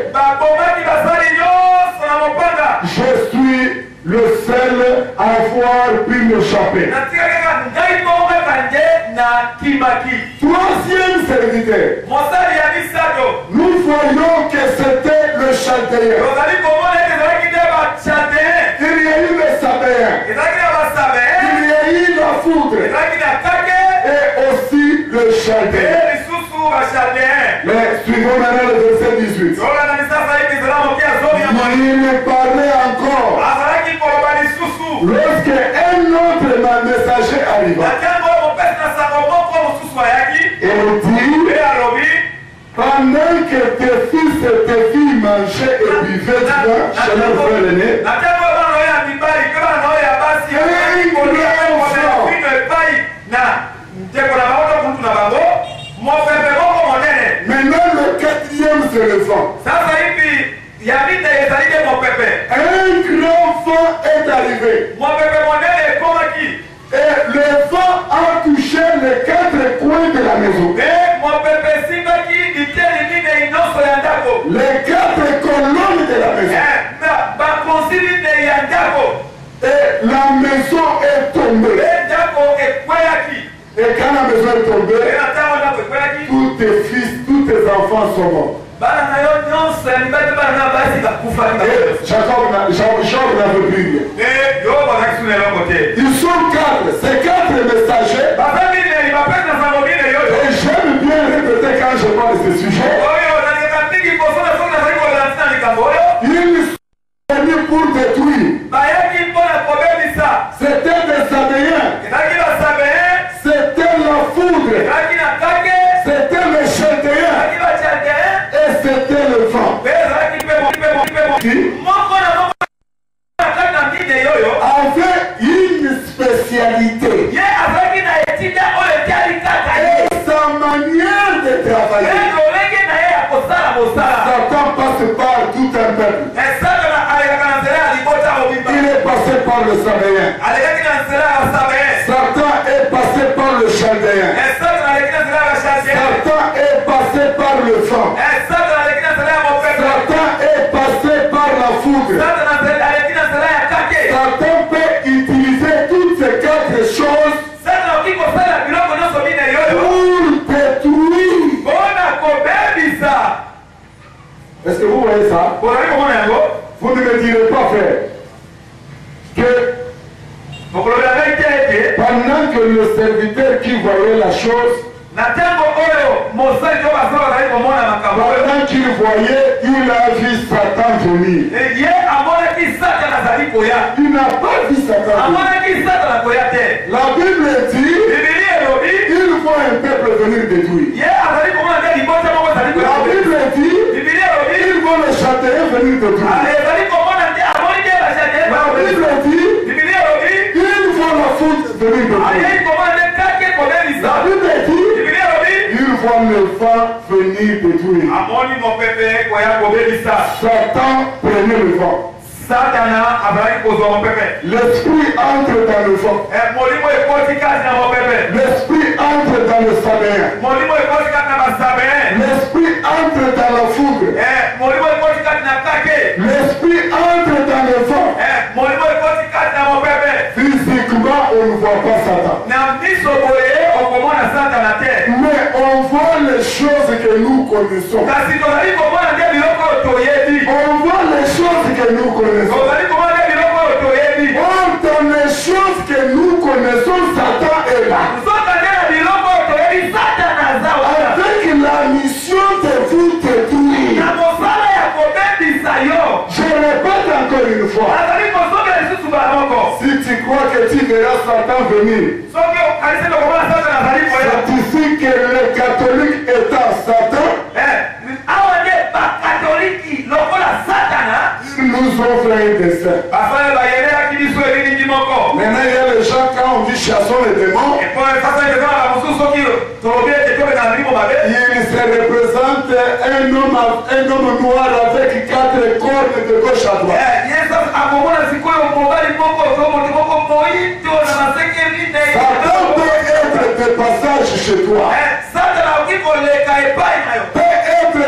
Je suis le seul à avoir pu m'échapper. Troisième serviteur. Nous voyons que c'était le Chaldéen. Il y a eu le Sabéen. Il y a eu la foudre. Et aussi le Chaldéen. Mais suivons maintenant le verset 18. Il me parlait encore. Lorsque un autre messager arriva, il dit, pendant que tes fils et tes filles mangeaient et buvaient du vin chez leur frère aîné, maintenant le quatrième se levant. Un grand vent est arrivé. Et le vent a touché les quatre coins de la maison. Les quatre colonnes de la maison. Et la maison est tombée. Et quand la maison est tombée, tous tes fils, tous tes enfants sont morts. Jacob n'avait plus rien. Ils sont quatre. Ces quatre messagers. Et j'aime bien répéter quand je parle de ce sujet. Ils sont venus pour détruire. C'était des Sabéens. C'était la foudre. C'était le Chaldéen. Et c'était le vent. Avait une spécialité. Et sa manière de travailler. Satan passe par tout un peuple. Il est passé par le Sabéen. Satan est passé par le Chaldéen. Satan est passé par le vent. Satan est passé par la foudre. Satan peut utiliser toutes ces quatre choses pour détruire. Est-ce que vous voyez ça? Vous ne me direz pas, frère, que pendant que le serviteur qui voyait la chose, pendant qu'il voyait, il a vu Satan venir. Il n'a pas vu Satan venir. La Bible dit, il voit un peuple venir détruire. La Bible dit, il voit le Chaldéen venir détruire. La Bible dit, il voit la foudre venir détruire. La Bible dit, il voit le vent venir détruire. Satan prenait le vent. L'esprit entre dans le vent. L'esprit entre dans le Sabéen. L'esprit entre dans la foudre. L'esprit entre dans le vent. Physiquement, on ne voit pas Satan. Mais on voit les choses que nous connaissons. On voit les choses que nous connaissons. Dans les choses que nous connaissons, Satan est là. Avec la mission de vous détruire. Je répète encore une fois. Si tu crois que tu verras Satan venir, c'est ici que les catholiques étant Satan, ils nous offrent un dessin. Maintenant il y a les gens, quand on dit chassons les démons, il se représente un homme noir avec quatre cornes de gauche à droite. Satan peut être de passage chez toi. Peut être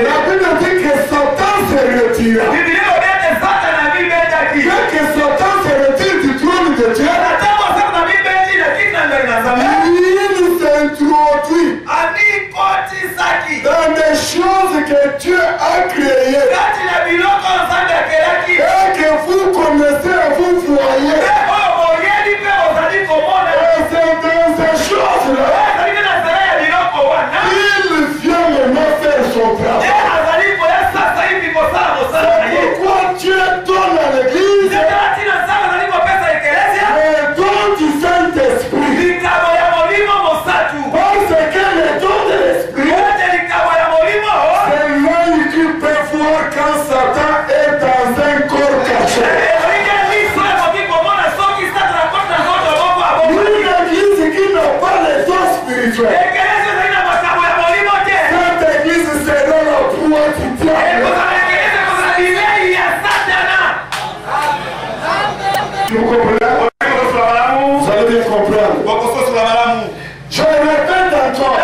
La Bible dit que Satan se retira. Dès que Satan se retire du trône de Dieu, il s'introduit dans des choses que Dieu a créées et que vous connaissez et vous voyez. Et c'est dans ces choses-là qu'il vient maintenant faire son travail. C'est pourquoi Dieu donne à l'Église le don du Saint-Esprit. Parce que le don de l'Esprit, c'est l'œil qui peut voir quand Satan est dans un corps caché. Une église qui n'a pas les dons spirituels, cette église sera la proie du diable. Vous comprenez? Vous allez bien comprendre. Je répète encore.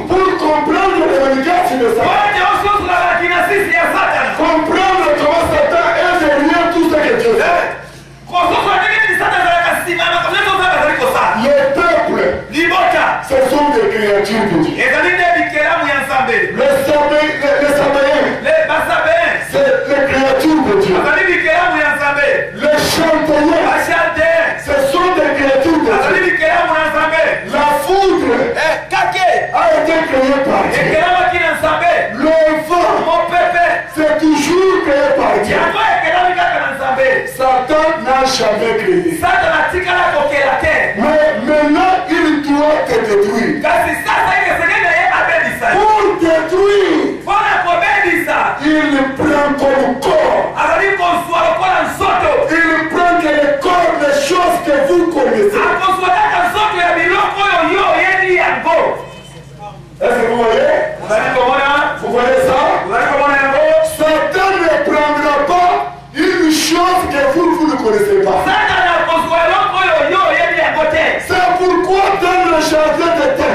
Pour comprendre les manigances de Satan, comprendre comment Satan est derrière tout ce que Dieu fait. Les peuples, ce sont des créatures de Dieu. Les Saméens, c'est les créatures de Dieu. Les Chaldéens, ce sont des créatures de Dieu. La foudre a été créée par Dieu. Le vent, c'est toujours créé par Dieu. Satan n'a jamais créé. Mais maintenant, il doit te détruire. Pour détruire, il prend comme corps. Il prend que le corps, les choses que vous connaissez. Est-ce que vous voyez? Vous voyez ça? Satan ne prendra pas une chose que vous ne connaissez pas. C'est pourquoi dans le jardin d'Éden,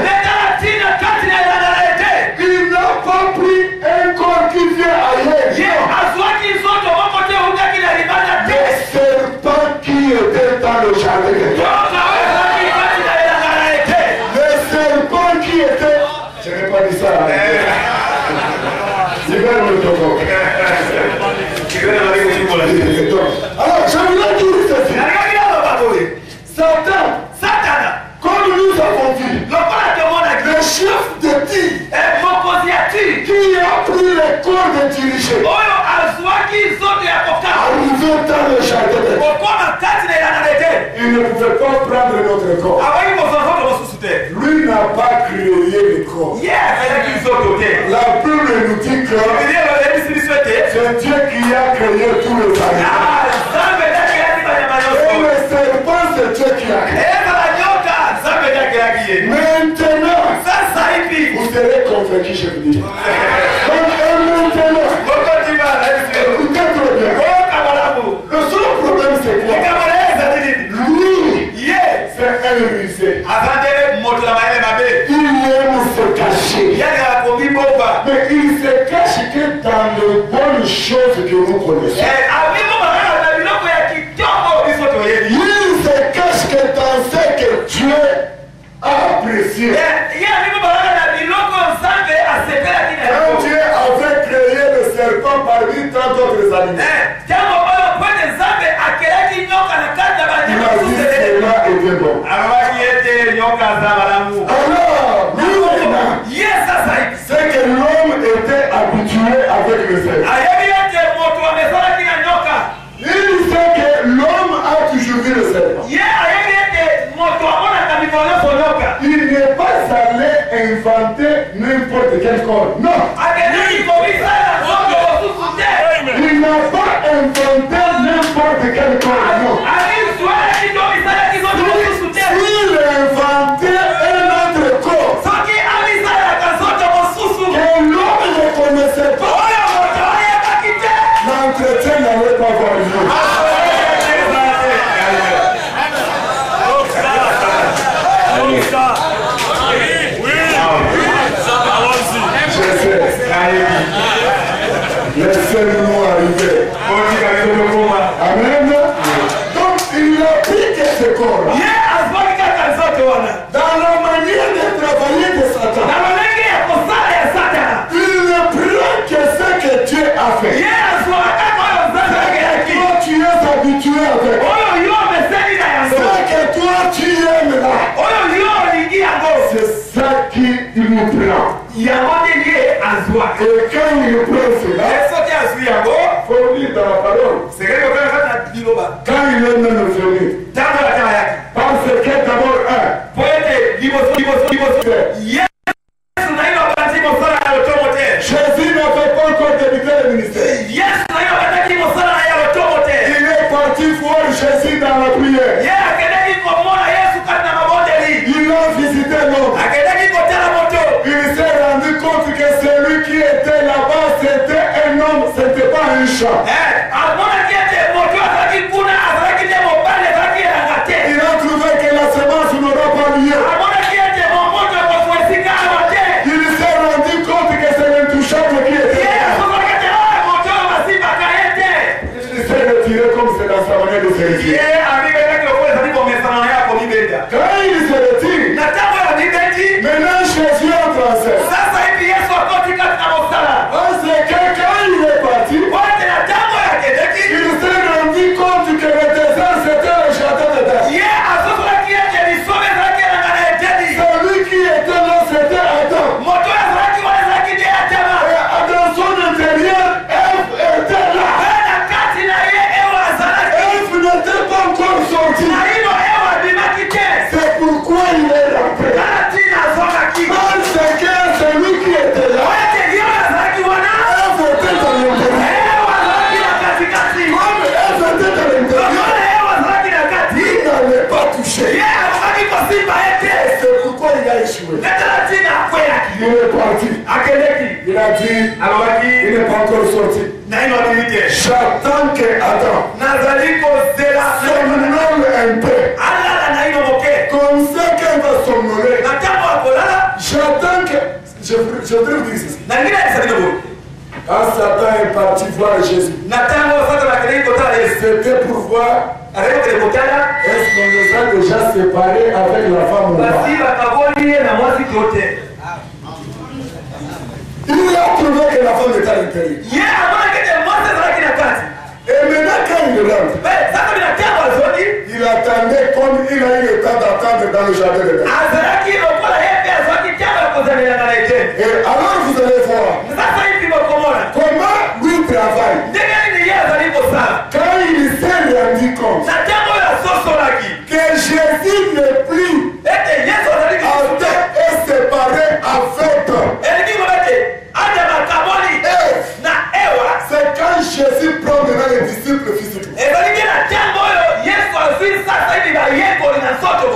il n'a pas pris un corps qui vient ailleurs. Le serpent qui était dans le jardin d'Éden. Le serpent qui était... Je n'ai pas dit ça. C'est bien le topo. Alors, je voulais dire ceci. Satan, comme nous avons vu, le chef de Tyr, qui a pris le corps de diriger, arrivé dans le jardin d'Éden, il ne pouvait pas prendre notre corps. Lui n'a pas créé le corps. La Bible nous dit que c'est Dieu qui a créé tous les animaux. Et le serpent, c'est Dieu qui a créé. Maintenant, vous serez convaincus, je vous dis. Donc, maintenant, écoutez très bien. Le seul problème, c'est quoi? Lui, c'est un rusé. Il aime se cacher. Mais il se cache que dans les bonnes choses que nous connaissons. Il se cache que dans ce que Dieu a apprécié. Quand Dieu avait créé le serpent parmi tant d'autres animaux, il a dit cela était bon. Alors, nous maintenant, c'est que l'homme était habitué avec le serpent. Il sait que l'homme a toujours vu le serpent. Il n'est pas allé inventer n'importe quel corps. Non. Il n'a pas inventé n'importe quel corps. Non. Il a inventé un autre corps que l'homme ne connaissait pas. L'entretien n'allait pas avoir lieu. efforts. Dans la manière de travailler de Satan, il ne prend que ce que Dieu a fait. Toi, tu es habitué avec. Ce que toi, tu aimes là. C'est ça qui nous prend. Et quand il prend cela, il faut lire dans la parole. Quand il est même venu. Parce que d'abord, Jésus n'avait pas encore débuté le ministère. Il est parti voir Jésus dans la prière. Il a visité l'homme. Il s'est rendu compte que celui qui était là-bas, c'était un homme, c'était pas un chat. Il a trouvé que la semence n'aura pas lieu. Il s'est rendu compte que c'est l'intouchable qui était là. Il s'est retiré comme c'est dans sa manière de se retirer. Quand il se retire, maintenant Jésus entre en scène. Parce que quand il est parti, il s'est rendu compte que le désert c'était le château de Dieu. Celui qui était là c'était Adam. Et dans son intérieur, Ève était là. Ève n'était pas encore sortie. C'est pourquoi il est rentré. Parce que celui qui était là, Ève était dans l'intérieur. Comme Ève était dans l'intérieur, il n'allait pas toucher. C'est pourquoi il a échoué. Il est parti. Il a dit, il n'est pas encore sorti. J'attends que Adam somnole un peu. Comme ça qu'elle va somnoler. J'attends que... Je voudrais vous dire ceci. Quand Satan est parti voir Jésus, c'était pour voir est-ce qu'on les a déjà séparés avec la femme ou pas. Il a trouvé que la femme était à l'intérieur. Et maintenant quand il rentre, il attendait comme il a eu le temps d'attendre dans le jardin de Dieu. Et alors vous allez voir comment lui travaille. Quand il s'est rendu compte que Jésus n'est plus est séparé avec c'est quand Jésus prend maintenant les disciples physiquement.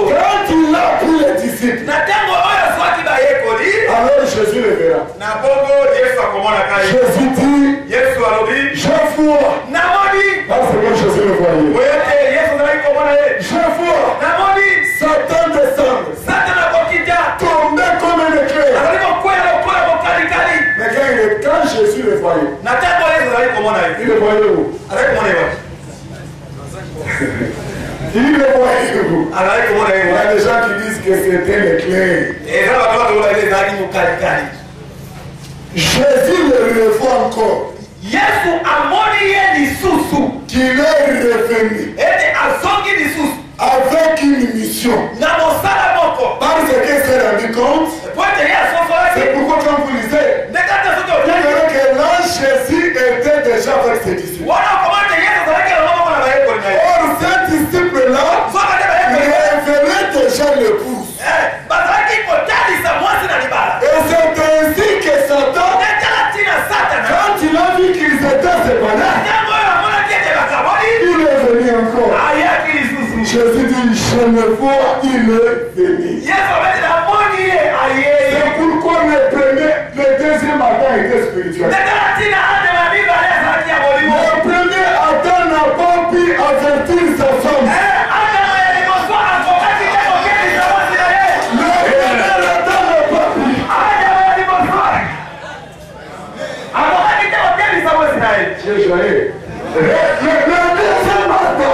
Quand il a pris les disciples, alors Jésus le verra. Jésus dit, je vois. Parce que Jésus le voyait. Je vois. Satan descendre. Tomber comme un éclair. Mais quand Jésus le voyait, il le voyait où? Il le voyait où? Il y a des gens qui disent que c'était l'éclair. Jésus le revoit encore. Qu'il est revenu avec une mission. Parce qu'il s'est rendu compte. C'est pourquoi quand vous lisez, vous verrez que là Jésus était déjà avec ses disciples. Or ces disciples-là révélaient déjà l'épouse. Et c'est ainsi que Satan, quand il a vu qu'ils étaient séparés, il est venu encore. Jésus dit, je le vois, il est venu. C'est pourquoi le deuxième Adam était spirituel. Le premier Adam n'a pas pu avertir sa femme. Le premier Adam n'a pas pu. J'ai joyeux. Le deuxième Adam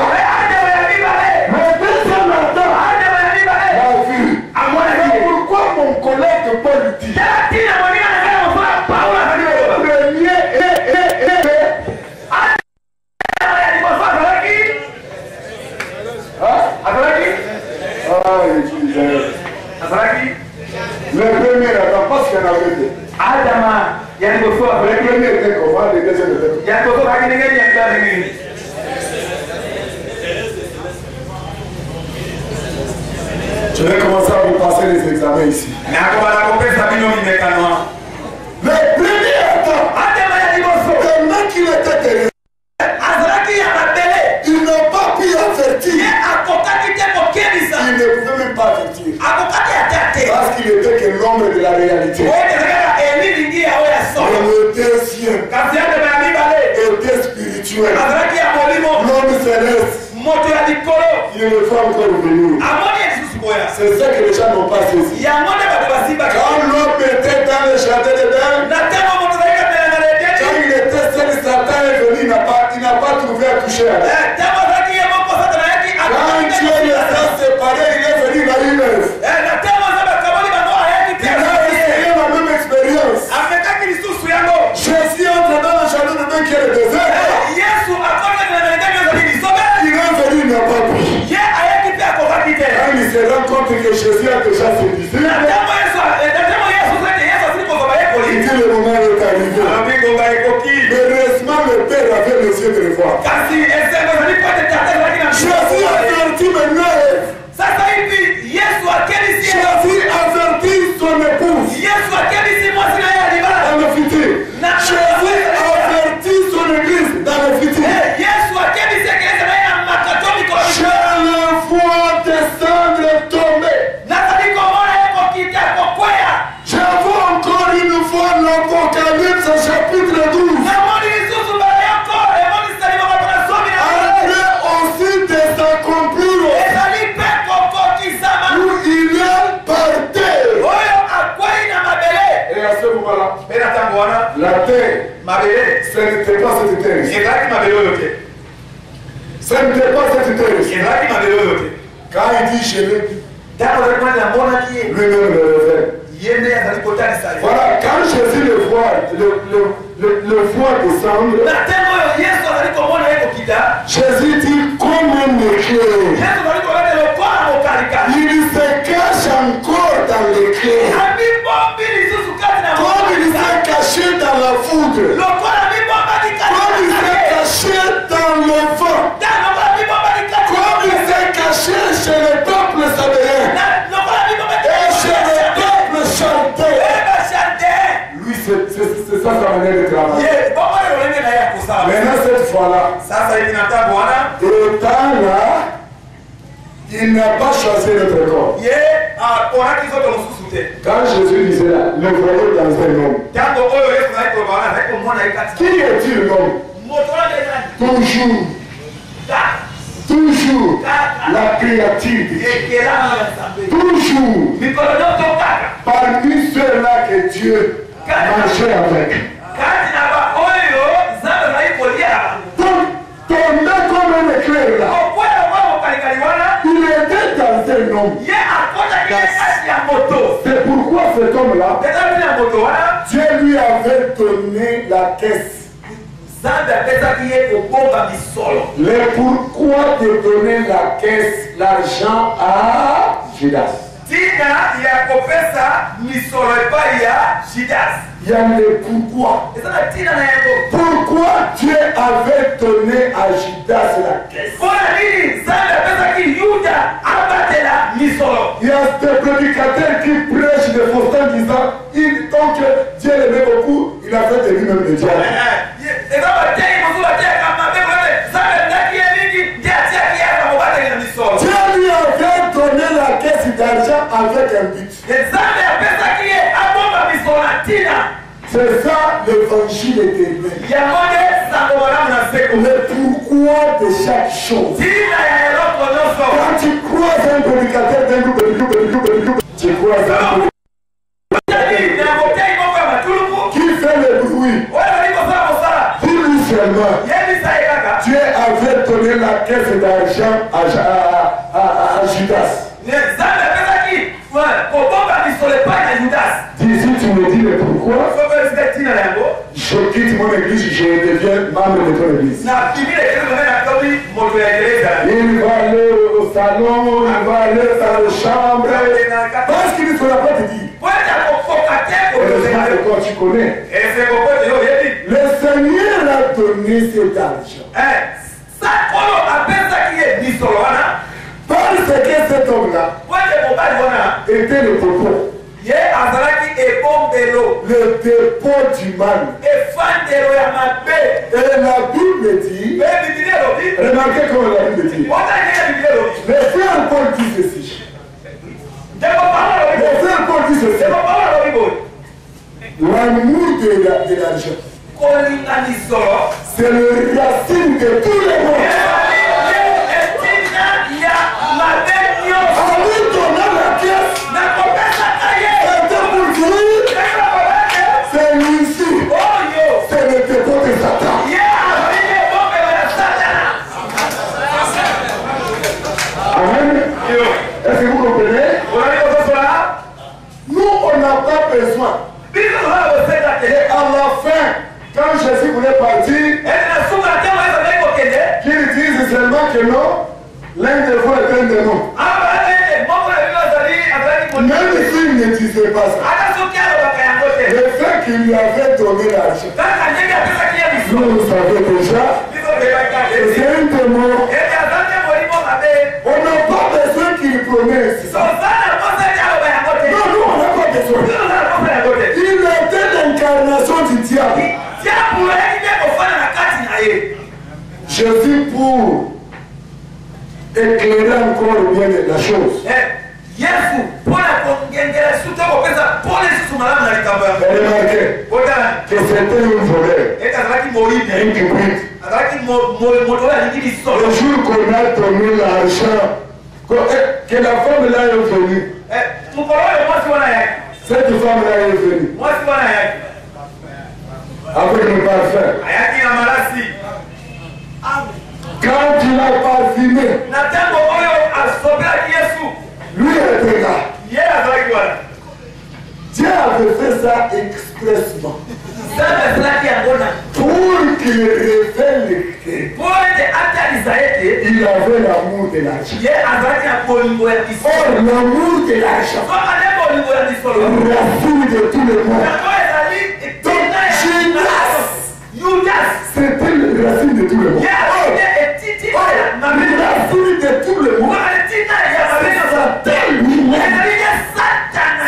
passer les examens ici. Le premier temps, le mec qui était derrière, ils n'ont pas pu avertir. Ils ne pouvaient même pas avertir. Parce qu'il était que l'ombre de la réalité. Et le deuxième était spirituel. L'homme céleste. Il ne veut pas encore venir. C'est ça que les gens n'ont pas saisi. Quand l'homme était dans le jardin d'Éden, quand il était seul, Satan est venu, il n'a pas trouvé à toucher à lui. Quand Dieu les a séparés, il est venu, il a eu l'œuvre. Il a essayé la même expérience. Jésus entre dans le jardin d'Éden qui est le désert. Il est venu, il n'a pas pris. Quand il se rend compte que Jésus a déjà ses disciples, il dit le moment est arrivé. Heureusement, le Père avait les yeux de le voir. Jésus avertit maintenant. Jésus avertit son épouse. Dans le futur. Jésus avertit son église dans le futur. Je le vois descendre et tomber. Je vois encore une fois l'Apocalypse chapitre 12. Après aussi de s'accomplir où il est par terre. Et à ce moment-là, la terre, ce n'était pas cette terre. Ce n'était pas cette terre. Quand il dit je l'ai dit, lui-même le révèle. Voilà, quand Jésus le voit, le voit descendre, Jésus dit comme un éclair. Il se cache encore dans l'éclair. Comme il s'est caché dans la foudre. Comme il s'est caché dans le vent. Comme il s'est caché chez le peuple sabéen. Et chez le peuple chanteur. Lui, c'est ça sa manière de travailler. Maintenant, cette fois-là, étant là, il n'a pas choisi notre corps. Quand Jésus disait là, le voyait dans un homme. Qui est-il l'homme? Toujours la créature. Toujours parmi ceux-là que Dieu marchait avec. Donc, tombé comme un éclair là. Il était dans un homme. C'est pourquoi cet homme-là, Dieu lui avait donné la caisse. Le pourquoi de donner la caisse, l'argent à Judas. Il y a le pourquoi. Pourquoi Dieu avait donné à Judas la caisse? Il y a des prédicateurs qui prêchent de Faustin disant tant que Dieu l'aimait beaucoup, il a fait de lui-même le diable. Dieu lui avait donné la caisse d'argent avec un but. C'est ça l'évangile éternel. Le pourquoi de chaque chose. Quand tu croises un prédicateur d'un groupe, tu croises un qui fait le bruit. Dis-lui seulement. Dieu avait donné la caisse d'argent à Judas. D'ici tu me dis le pourquoi. Je quitte mon église, je deviens membre de ton église. Il va aller au salon, il va aller dans la chambre. Parce qu'il ne sera pas te dire. Quand tu connais. Le Seigneur a donné cet argent. Parce que cet homme-là était le poteau. Le dépôt du mal. Et la Bible dit, remarquez comment la Bible dit. Le frère Paul dit ceci. Le frère Paul dit ceci. L'amour de l'argent, c'est le racine de tous les maux. C'est l'issue. C'est le dépôt de Satan. Amen. Est-ce que vous comprenez? Nous, on n'a pas besoin. Et à la fin, quand Jésus voulait partir, qu'il dise seulement que non, l'un de vous est un démon. Même s'il ne disait pas ça, le fait qu'il lui avait donné l'argent, vous le savez déjà, c'est un démon. On n'a pas besoin qu'il promette ça. Non, nous, on n'a pas besoin. Il était l'incarnation du diable. Jésus, pour éclairer encore bien la chose. Remarquez que c'était un voleur, un hypocrite. Le jour qu'on a donné l'argent, que la femme là est venue, cette femme là est venue avec le parfum. Quand il a parfumé, lui était là. Dieu avait fait ça expressement pour qu'il révèle que il avait l'amour de l'argent. Or, l'amour de l'argent, racine de tout le monde. Donc, Judas, c'était le racine de tout le monde. La racine de tout le monde, Satan lui-même.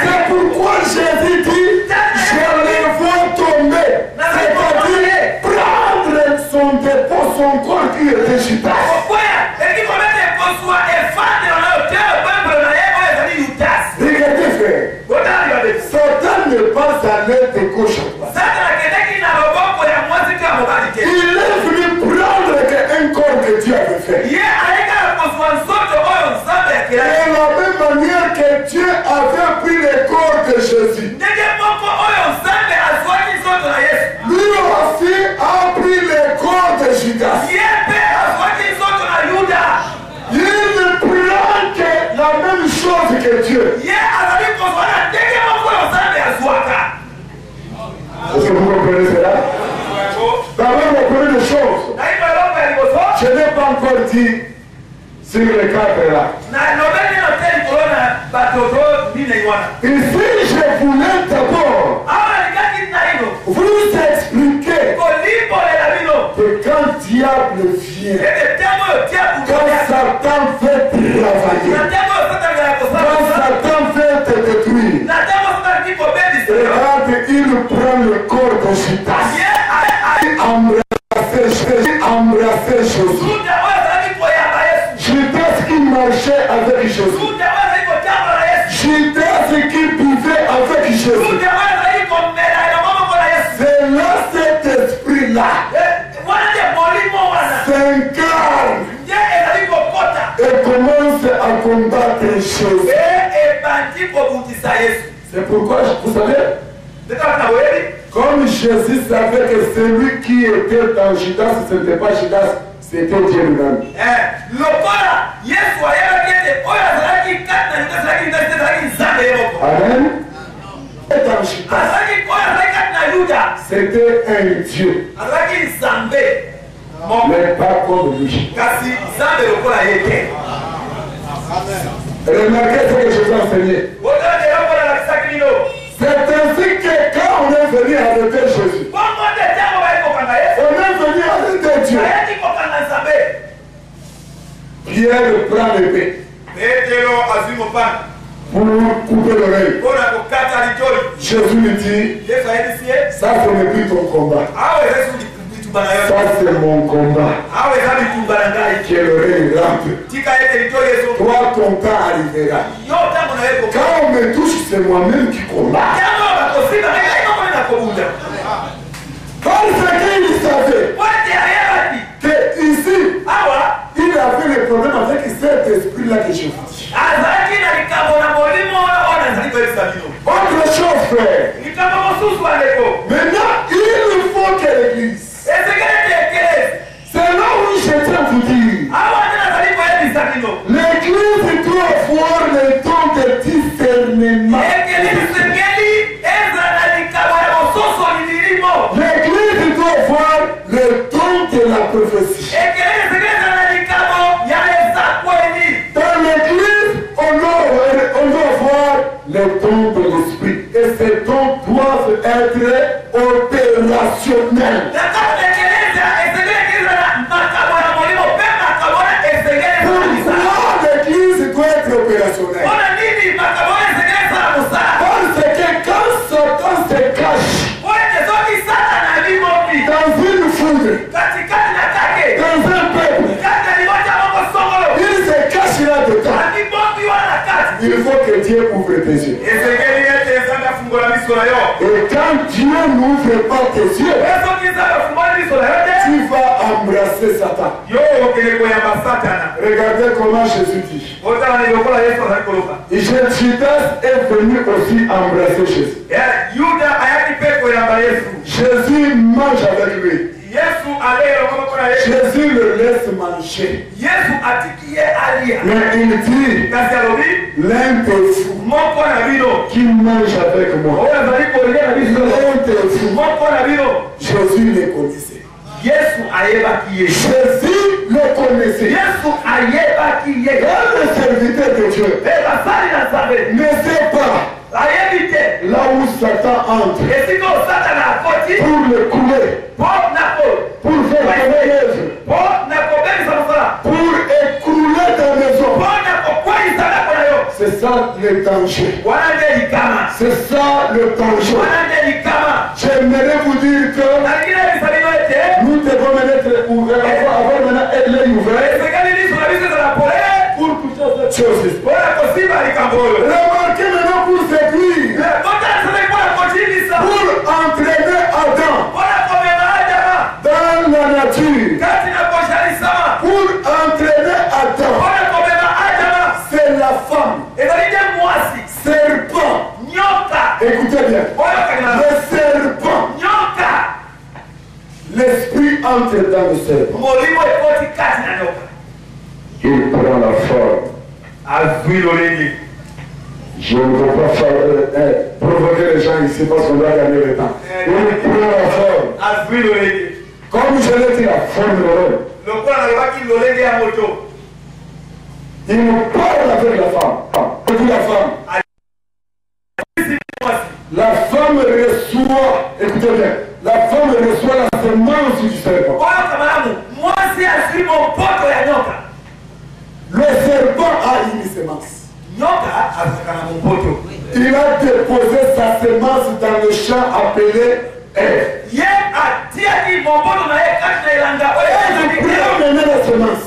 C'est pourquoi Jésus dit, je les vois tomber. C'est-à-dire prendre son dépôt, son corps qui était Judas. Regardez frère, Satan ne passe à l'aide de gauche à droite. Il est venu prendre un corps que Dieu avait fait. Et de la même manière que Dieu avait pris le corps de Jésus, lui aussi a pris le corps de Judas. Il ne prend que la même chose que Dieu. Est-ce que vous comprenez cela? D'abord, vous comprenez des choses. Je n'ai pas encore dit sur les quatre là. Ici, je voulais d'abord vous expliquer que quand diable vient, quand Satan fait travailler, quand Satan fait te détruire, regarde, il prend le corps de Judas, embrasser Jésus. Judas qui marchait avec Jésus. Judas qui buvait avec Jésus. C'est là cet esprit-là s'incarne et commence à combattre Jésus. C'est pourquoi, vous savez, comme Jésus savait que celui qui était dans Judas, ce n'était pas Judas, c'était Dieu lui-même. Amen. Et dans Judas, c'était un Dieu, mais pas comme lui. Remarquez ce que je vous enseigner. C'est ainsi que quand on est venu arrêter Jésus, on est venu arrêter Dieu. Pierre prend l'épée pour couper l'oreille. Jésus lui dit, ça ce n'est plus ton combat. Ça c'est mon combat. Qui est le règne rampe. Toi ton temps arrivera. Quand on me touche, c'est moi-même qui combat. Parce qu'il savait que ici, il avait le problème avec cet esprit-là que je vous dis. Autre chose, frère. Maintenant, il faut que l'église. C'est là où je tiens à vous dire. L'église doit avoir le don de discernement. L'église doit avoir le don de la prophétie. Dans l'église, on doit avoir le don de l'esprit. Et ces dons doivent être opérationnels. Pourquoi l'église doit être opérationnelle? Parce que quand Satan se cache dans une foule, dans un peuple, il se cache là-dedans. Il faut que Dieu ouvre tes yeux. Et quand Dieu n'ouvre pas tes yeux, tu vas embrasser Satan. Regardez comment Jésus dit. Et Judas est venu aussi embrasser Jésus. Jésus mange avec lui. Jésus le laisse manger. Mais il dit, l'un des fous qui mange avec moi. L'un des fous. Jésus les connaissait. Jésus le connaissait. Le serviteur de Dieu ne sait pas là où Satan entre pour le couler, pour faire tomber l'œuvre, pour écrouler ta maison. C'est ça le danger. C'est ça le danger. J'aimerais vous dire que nous devons être ouverts, avoir maintenant l'œil ouvert pour toucher cette chose. Remarquez maintenant pour séduire, pour entraîner Adam dans la nature, pour entraîner Adam, c'est la femme, serpent. Écoutez bien, le serpent, l'esprit entre dans le serpent. Il prend la forme. Je ne veux pas provoquer les gens ici parce qu'on doit gagner le temps. Il prend la forme. Comme je l'ai dit, la forme de l'homme. Il nous parle avec la femme. Écoutez la femme. La femme reçoit, écoutez bien, la femme reçoit la semence du serpent. Le serpent a une semence. Il a déposé sa semence dans le champ appelé Ève. Il prend mener la semence.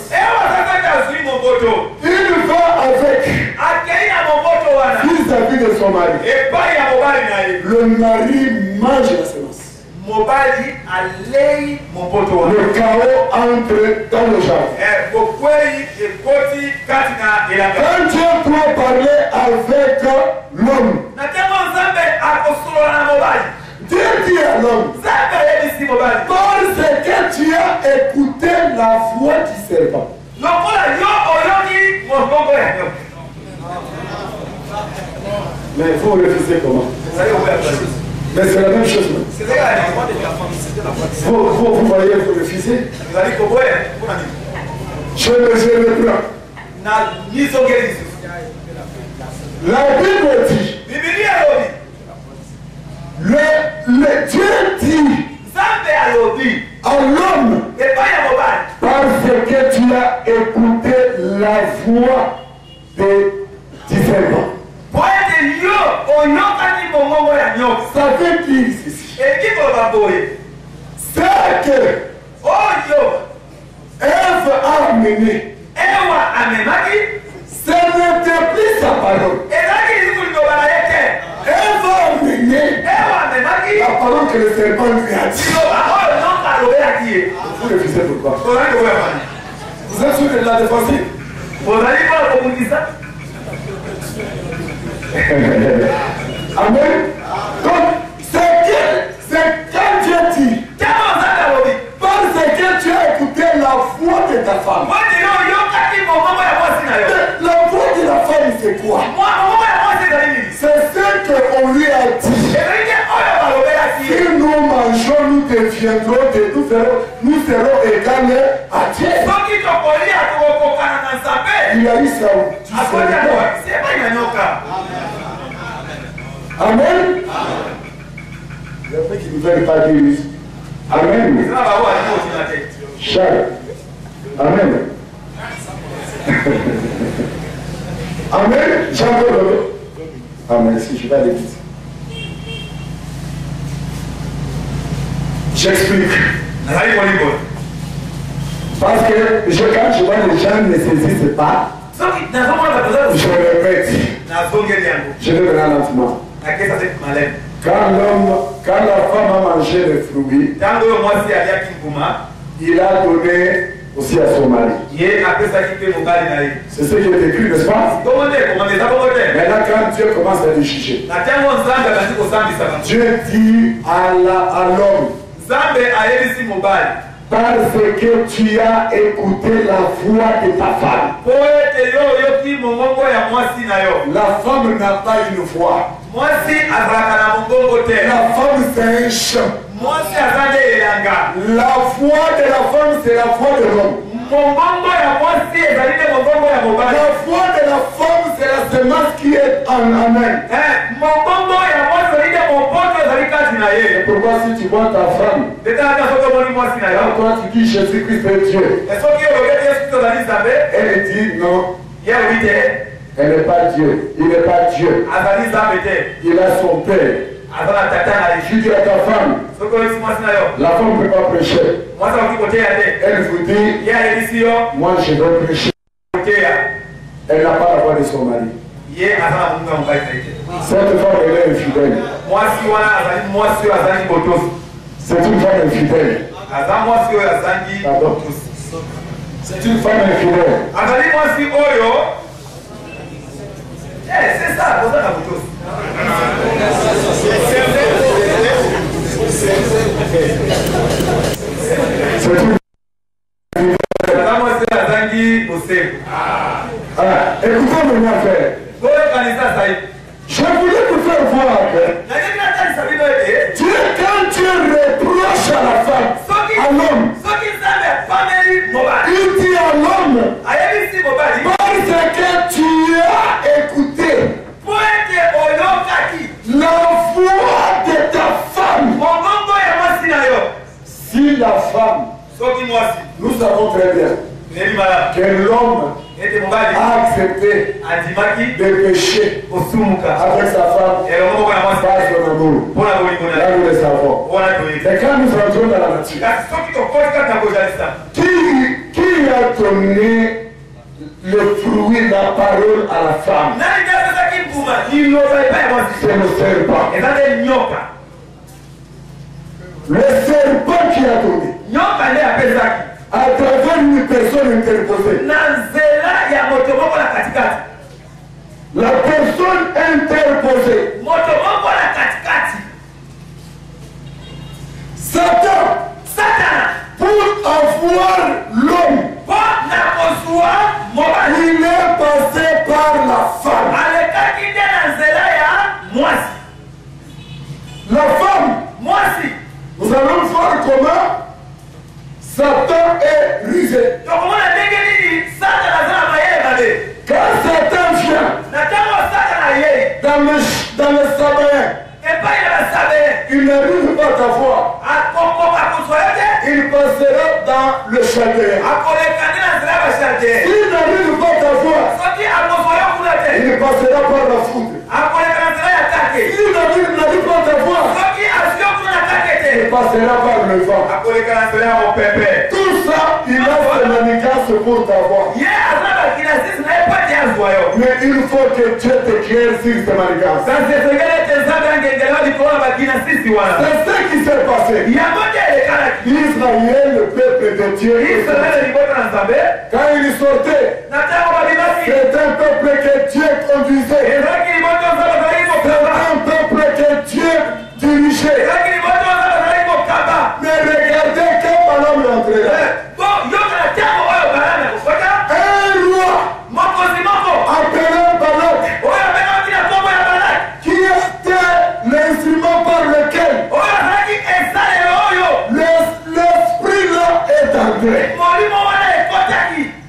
Il va avec vis-à-vis de son mari. Le mari mange la semence. Le chaos entre dans le jardin. Quand Dieu doit parler avec l'homme, Dieu dit à l'homme, parce que tu as écouté la voix du serpent. Mais vous refusez comment? Mais c'est la même chose. Vous voyez, vous refusez. Je le prends. La Bible dit, le Dieu dit à l'homme, parce que tu as écouté la voix du serpent. Ça veut dire ceci. C'est que Ève a mené. Ce n'était plus sa parole. Ève a mené la parole que le serpent lui a dit. Vous refusez pourquoi? Vous êtes sûr de la défensive? Amen. Donc, c'est quand Dieu dit, parce que tu as écouté la voix de ta femme. La voix de la femme, c'est quoi? C'est ce qu'on lui a dit. Si nous mangeons, nous deviendrons, nous serons égalés à Dieu. Il a eu ça. Amen. Il y a qui ne veulent pas dire ici. Amen. Charles. Amen. Amen. Jean-Claude. Amen. Si je vais aller vite. J'explique. Parce que quand je vois les gens ne saisissent pas, je répète. Je vais venir lentement. Quand la femme a mangé les fruits, il a donné aussi à son mari. C'est ce qui est écrit, n'est-ce pas? Maintenant, quand Dieu commence à le juger, Dieu dit à l'homme, parce que tu as écouté la voix de ta femme. La femme n'a pas une voix. La femme, c'est un chant. La voix de la femme, c'est la voix de l'homme. La voix de la femme, c'est la semence qui est en amen. Pourquoi si tu vois ta femme, toi tu dis Jésus-Christ est Dieu, elle dit non, elle n'est pas Dieu, il n'est pas Dieu, il a son père. Je dis à ta femme, la femme ne peut pas prêcher. Elle vous dit, moi je dois prêcher. Elle n'a pas la voix de son mari. Cette femme elle est infidèle. C'est une femme infidèle. Pardon. C'est une femme infidèle. C'est ça, c'est ça. Écoutez mon affaire. Je voulais vous faire voir que Dieu, quand Dieu reproche à la femme, à l'homme, il dit à l'homme, parce que tu as écouté la voix de ta femme. Si la femme, nous savons très bien que l'homme a accepté de pécher avec sa femme par son amour. Là nous le savons. Et quand nous entrons dans la nature, qui a donné le fruit, la parole à la femme? C'est le serpent. Le serpent qui a donné à travers une personne interposée. La personne interposée. Satan, pour avoir l'homme, il est passé par la femme. La femme, nous allons voir comment Satan est rusé. Quand Satan vient dans le sabbat, il n'arrive pas à t'avoir. Il passera dans le château. S'il n'arrive pas à t'avoir, il passera par la foudre. Mais il faut que Dieu t'éclaircisse tes manigances. C'est ce qui s'est passé. Israël, le peuple de Dieu, quand il sortait, c'est un peuple que Dieu conduisait. C'est un peuple que Dieu dirigeait. Mais regardez quand Balaam est entré là. Un roi appelé Balak, qui était l'instrument par lequel l'esprit là est entré.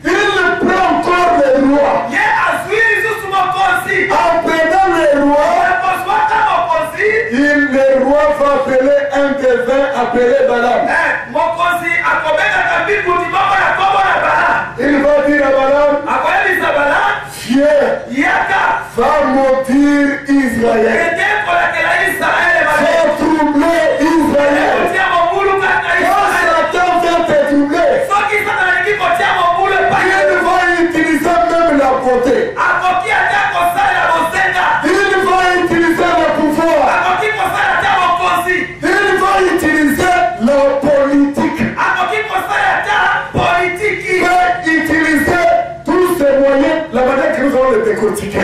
Il prend encore le roi. En prenant le roi, le roi va appeler un devin appelé Balaam. Il va dire à Balaam, viens, va maudire Israël. Va troubler Israël. Quand Satan vient te troubler, il va utiliser même la beauté. Il va utiliser le pouvoir. Il va utiliser la politique. Il va utiliser tous ces moyens, la manière que nous allons les décortiquer.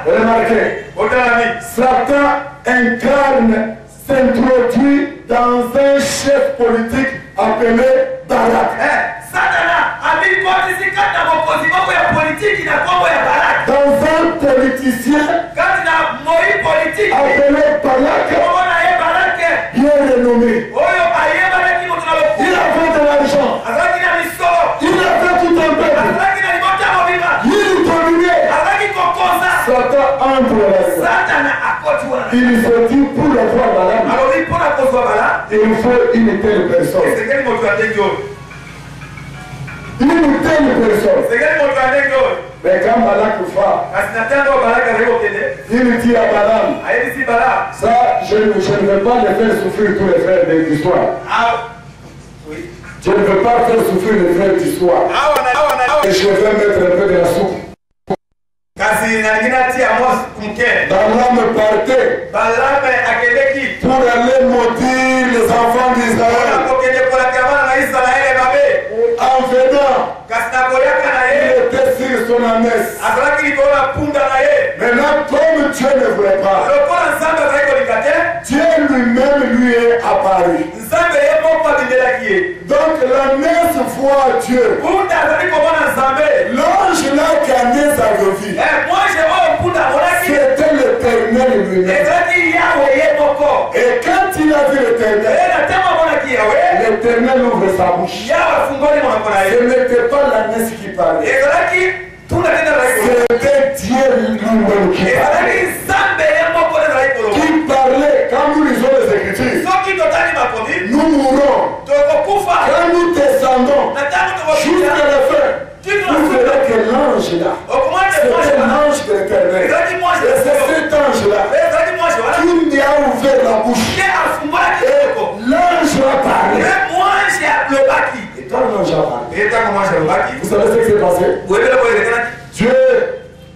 Remarquez, Satan incarne, s'introduit dans un chef politique appelé Balak. Dans un politicien appelé Balak, bien renommé. Il a fait de l'argent. Il a fait tout un peuple. Il dominait. Satan entre la vie. Il se dit pour le voir Balaam, il faut une telle personne. Une telle personne. Mais quand Balak va, il dit à Balaam, ça, je ne veux pas les faire souffrir tous les frères de l'histoire. Je ne veux pas faire souffrir les frères d'histoire. Et je vais mettre un peu de la soupe. Balaam partait pour aller maudire les enfants d'Israël. En venant, il était sur son ânesse. Maintenant, comme Dieu ne voulait pas, Dieu lui-même lui est apparu. Donc l'ânesse voit Dieu. L'ange là qui a né sa vie, c'était l'Éternel lui-même. Et quand il a vu l'Éternel, l'Éternel ouvre sa bouche. Ce n'était pas l'ânesse qui parlait. C'était Dieu lui-même qui parlait. Quand nous lisons les Écritures, nous mourons. Quand nous descendons jusqu'à la fin, vous verrez que l'ange là, c'était l'ange de l'Éternel. Et c'est cet ange-là qui lui a ouvert la bouche. Et l'ange a parlé. Et quand l'ange a parlé, vous savez ce qui s'est passé? Dieu,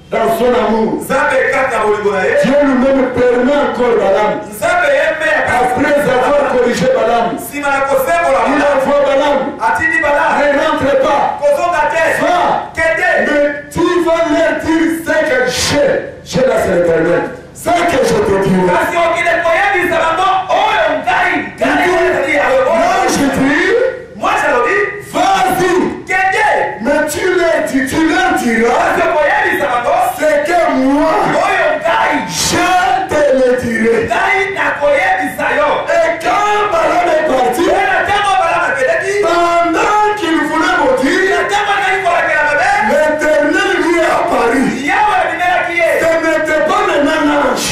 dans son amour, Dieu lui-même permet encore Balaam. Après avoir corrigé Balaam, il envoie Balaam. Ne rentre pas. Va. Mais tu vas leur dire ce que j'ai là, c'est l'Éternel. Ce que je te dis. Non, je dis, vas-y. Mais tu leur diras c'est que moi, je te le dirai. Et quand Balaam est parti, pendant qu'il voulait maudire, l'Éternel lui est apparu. Ce n'était pas le même ange.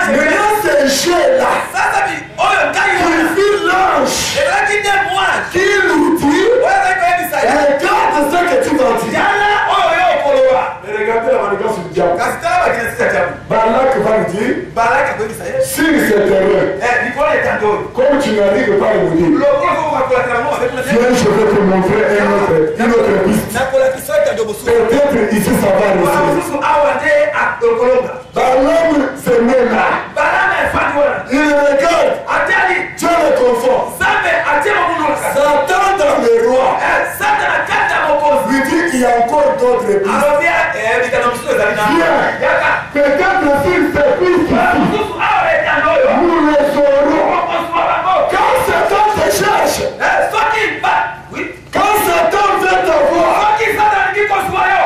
Maintenant c'est Dieu-là qui fit l'ange qui lui dit, regarde ce que tu vas dire. Mais regardez la manigance du diable. Balak va lui dire, sur ce terrain, comme tu n'arrives pas à le dire, viens, je vais te montrer une autre piste. Peut-être ici ça va rester. Balaam se met là. Il regarde. Dieu le confond. Satan dans le roi. Lui dit qu'il y a encore d'autres pistes. Peut-être s'il se pisse, nous le saurons. Quand Satan te cherche, quand Satan veut te voir,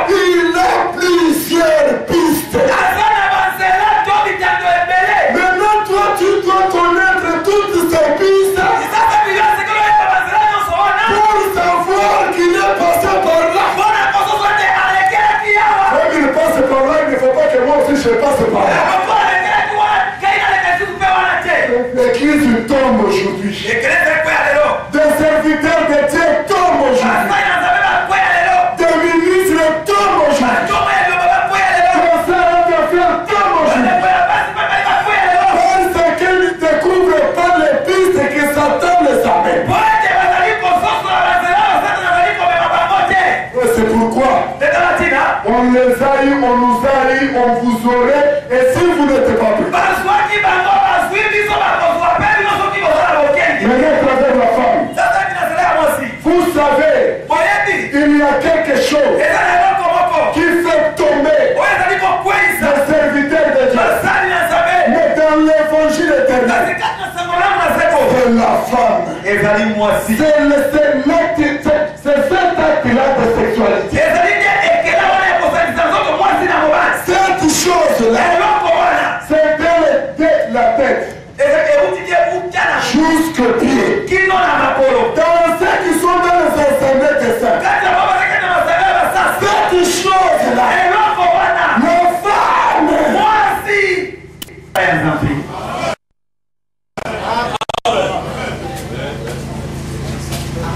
il a plusieurs pistes. Maintenant, toi, tu dois connaître toutes ces pistes pour savoir qu'il est passé par là. Comme il passe par là, il ne faut pas que moi aussi je passe par là. L'église tombe aujourd'hui. Des serviteurs de Dieu tombent aujourd'hui. Des ministres tombent aujourd'hui. Des sœurs d'affaires tombent aujourd'hui. Parce qu'ils ne découvrent pas les pistes que Satan les amène. C'est pourquoi on les a eu, on nous a eu, on vous aurait, et si vous n'êtes pas prêts. Mais à travers la femme, vous savez, il y a quelque chose qui fait tomber les serviteurs de Dieu. Mais dans l'évangile éternel, c'est la femme. C'est cet acte-là de sexualité. Cette chose-là, c'est dès la tête jusqu'au pied. Dans ceux qui sont dans les assemblées des saints, cette chose-là, la femme,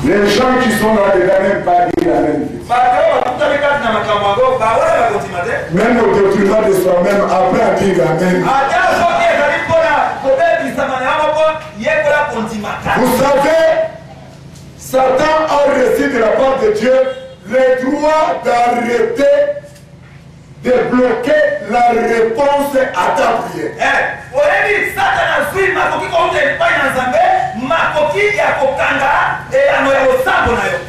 les gens qui sont là-dedans n'aiment pas dire la même vie. Même au détriment de soi-même, après à dire la même vie. Vous savez, Satan a reçu de la part de Dieu le droit d'arrêter, de bloquer la réponse à ta prière.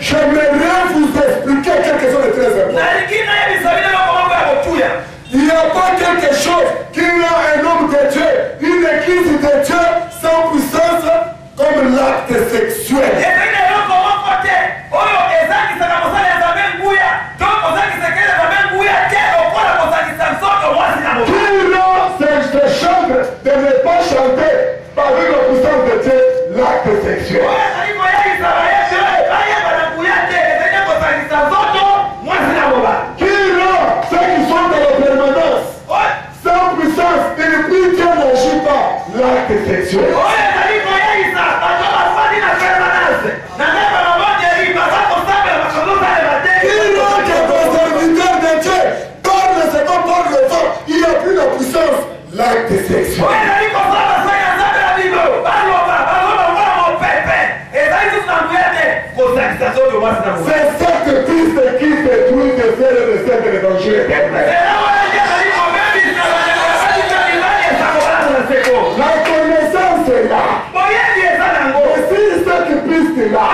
J'aimerais vous expliquer quelque chose de très important. Il n'y a pas quelque chose qui rend un homme de Dieu, une église de Dieu sans puissance comme l'acte sexuel. Qui rend ces chambres de ne pas chanter avec la puissance de Dieu l'acte sexuel? Qui rend ceux qui sont dans la permanence sans puissance et le plus Dieu n'agit pas l'acte sexuel? Qui rend que vos serviteurs de Dieu parlent ce qu'on parle le temps, il n'y a plus la puissance, l'acte sexuel? C'est cette piste qui détruit de faire le recette de l'évangile éternel. La connaissance est là. Et si cette piste-là,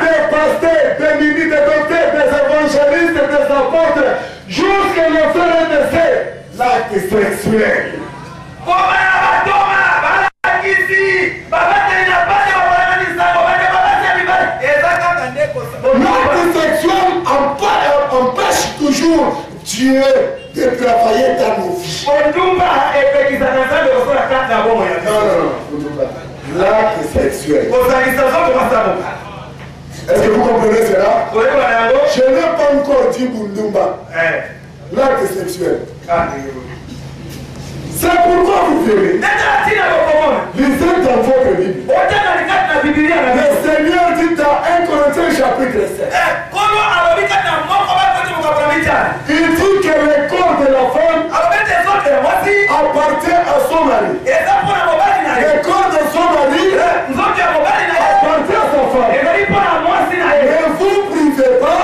des pasteurs, des ministres, des docteurs, des évangélistes, des apôtres, jusqu'à le frère de l'acte sexuel. L'acte sexuel empêche toujours Dieu de travailler dans nos vies. Non. L'acte sexuel. Est-ce que vous comprenez cela? Je n'ai pas encore dit Bundumba. L'acte sexuel. C'est pourquoi vous verrez. Lisez dans votre Bible. Le Seigneur dit dans 1 Corinthiens chapitre 7. Il dit que le corps de la femme appartient à son mari. Le corps de son mari appartient à sa femme. Ne vous privez pas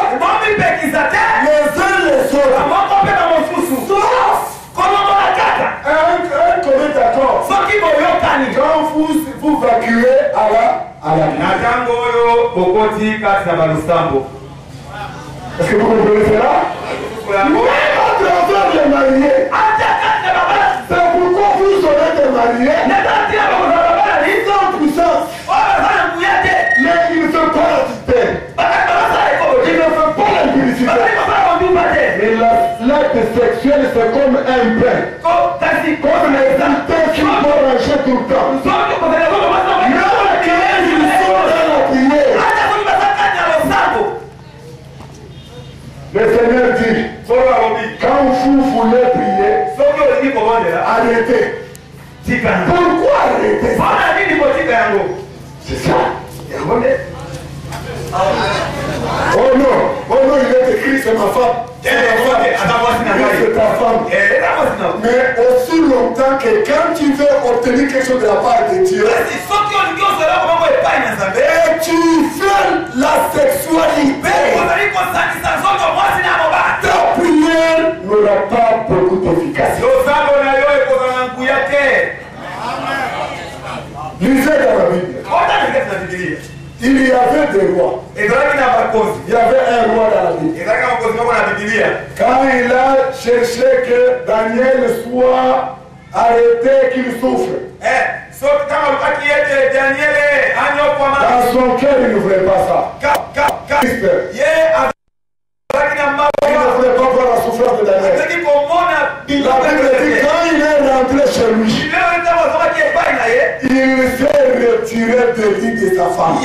Est-ce que vous comprenez cela? Même à travers les mariés. C'est pourquoi vous serez des mariés. Ils sont en puissance. Mais ils ne font pas la système. Ils ne font pas l'impudicité. Mais l'acte sexuel, c'est comme un pain. Comme les intestins qui vont ranger tout le temps. Même quand ils sont dans la prière. Le Seigneur dit, quand vous voulez prier, arrêtez. Pourquoi arrêter? C'est ça. Oh non, il est écrit, c'est ma femme. C'est ta femme. Mais aussi longtemps que quand tu veux obtenir quelque chose de la part de Dieu, et tu fais la sexualité, ta prière n'aura pas beaucoup d'efficacité. Lisez dans la Bible. Il y avait des rois. Il y avait un roi dans la Bible. Quand il a cherché que Daniel soit arrêté, qu'il souffre, dans son cœur, il ne voulait pas ça. Il ne voulait pas voir la souffrance de Daniel. La Bible dit quand il est rentré chez lui, il s'est retiré de l'île de sa femme.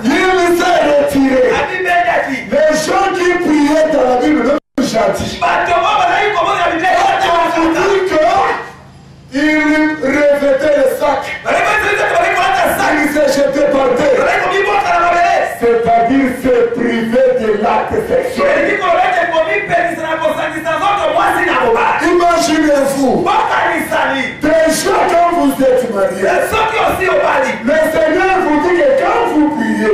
Il s'est retiré. Les gens qui priaient dans la Bible, même gentils, il revêtait le sac. Il s'est jeté par terre. C'est-à-dire se priver de l'acte sexuel. Imaginez-vous, déjà quand vous êtes mariés, le Seigneur vous dit que quand vous priez, il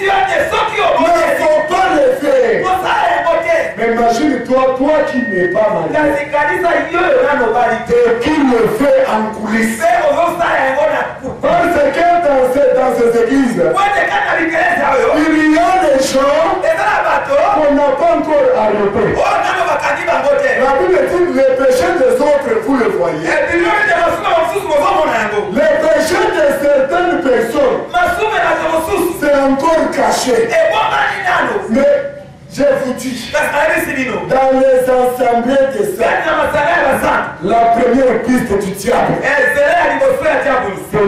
ne faut pas le faire. Mais imagine-toi, toi qui n'es pas marié, et qui le fait en coulisses. Parce que dans ces églises, il y a des gens qu'on n'a pas encore arrêtés. La Bible dit les péchés des autres, vous le voyez. Les péchés de certaines personnes, c'est encore caché. Mais je vous dis, dans les assemblées des saints, la première piste du diable, c'est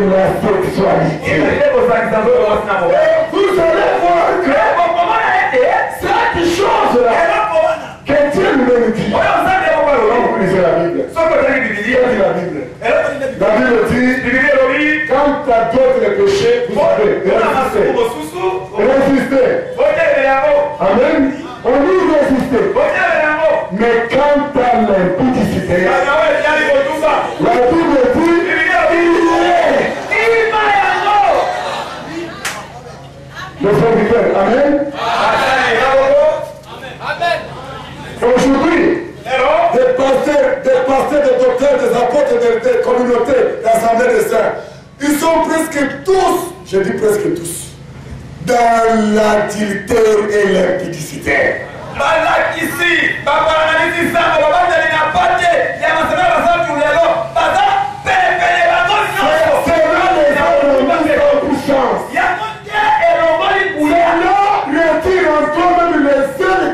la sexualité. Vous allez voir que cette chose-là, que Dieu nous dit, vous lisez la Bible. La Bible dit, quand tu as d'autres péchés, vous savez, résister. Amen. On dit résister. Mais quand tu as l'impudicité, la Bible dit, le serviteur. Amen. Aujourd'hui, des pasteurs, des docteurs, des apôtres, des communautés, d'assemblées de saints, ils sont presque tous, je dis presque tous, dans l'adultère et l'impudicité.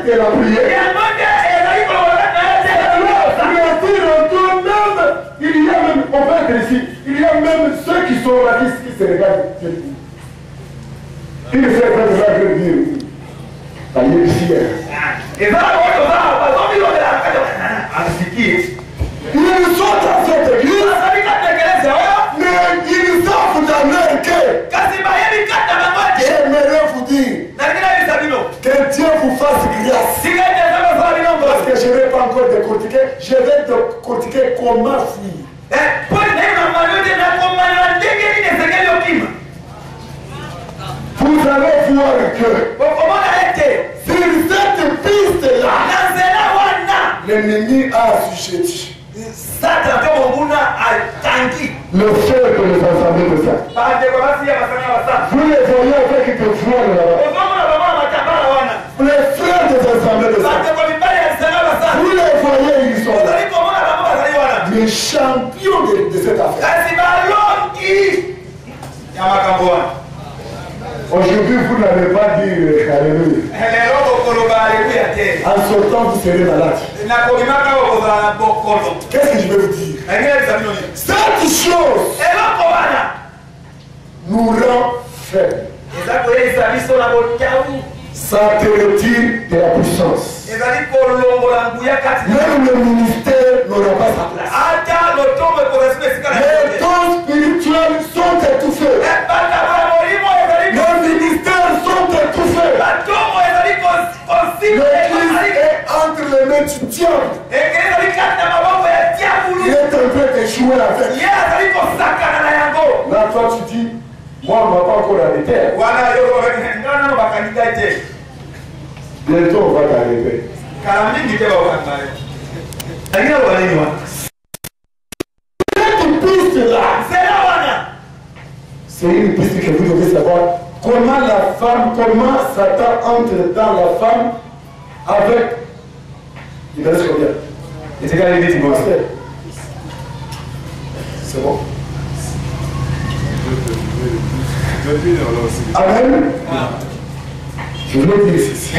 La prière. Il y a même, on va être ici, il y a même ceux qui sont là, qui se regardent. Ils ne savent pas de la dire. Allez ici. Ils sont dans cette église, mais ils savent d'amener que j'aimerais vous dire que Dieu vous fasse grâce. Parce que je ne vais pas encore décortiquer, je vais décortiquer comment fuir. Vous allez voir que sur cette piste-là, l'ennemi a assujetti. Le frère de les assemblées de ça. Vous les voyez avec des voiles là-bas. Les frères des assemblées de ça. Vous les voyez, ils sont là. Les champions de cette affaire. Aujourd'hui, vous n'allez pas dire Alléluia. En sortant, vous serez malade. Qu'est-ce que je vais vous dire? Cette chose nous rend faibles. Ça te retire de la puissance. Même le ministère n'aura pas sa place. Les dons spirituels sont étouffés. Les ministères sont étouffés. L'église est entre les mains du diable. Il est en train de jouer avec. Là, toi, tu dis, moi, on ne va pas encore arrêter. Bientôt, on va t'arrêter. Cette piste-là, c'est une piste que vous devez savoir. Comment la femme, comment Satan entre dans la femme avec. Il reste combien? C'est bon. Amen. Je voulais dire ceci.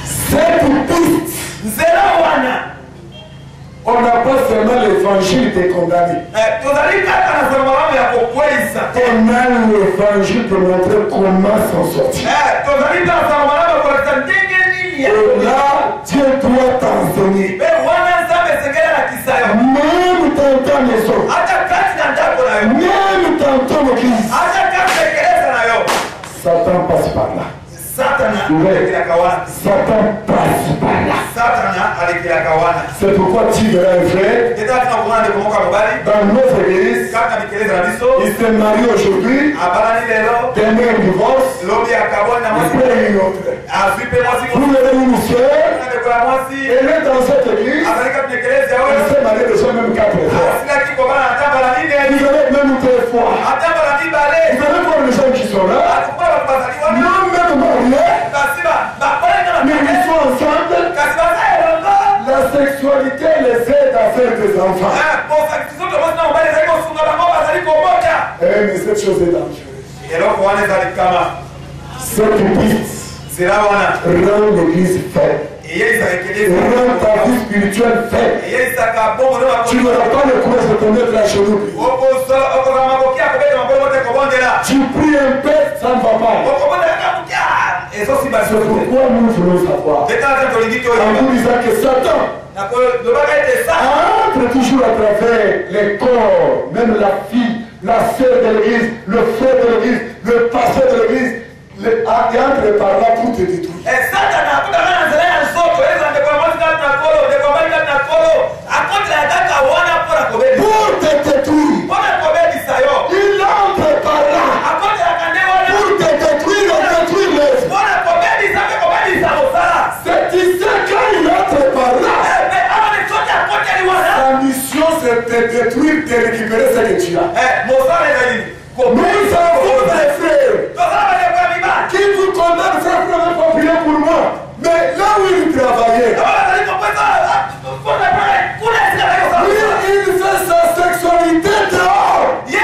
Cette piste, on n'a pas seulement l'évangile des condamnés. On a l'évangile pour montrer comment s'en sortir. Et là, Dieu doit t'enseigner. Même dans ta maison, même dans ton église, Satan passe par là. Satan passe par là. C'est pourquoi tu verras un frère dans notre église. Il s'est marié aujourd'hui. Demain il divorce. Après une autre. Vous verrez une soeur. Elle est dans cette église. Elle s'est mariée déjà même 4 fois. Vous allez même 2 fois. Vous allez voir les gens qui sont là. Non même mariés. Mais ils sont ensemble. La sexualité les aide à faire des enfants. Mais cette chose est dangereuse. Cette piste rend l'église faible. Rend ta vie spirituelle faible. Tu n'auras pas le courage de te mettre à genoux. Tu pries un peu, ça ne va pas. C'est pourquoi nous voulons savoir. En vous disant que Satan entre toujours à travers les corps, même la fille, la sœur de l'église, le frère de l'église, le pasteur de l'église, et entre par là pour te détruire. Pour te détruire. Il entre par là pour te détruire et détruire les. C'est ici quand il entre par là. Sa mission c'est de détruire, de récupérer ce que tu as. Nous avons des frères qui vous condamnent, frère, vous n'avez pas prié pour moi. Mais là où il travaillait, il fait sa sexualité dehors. Il ne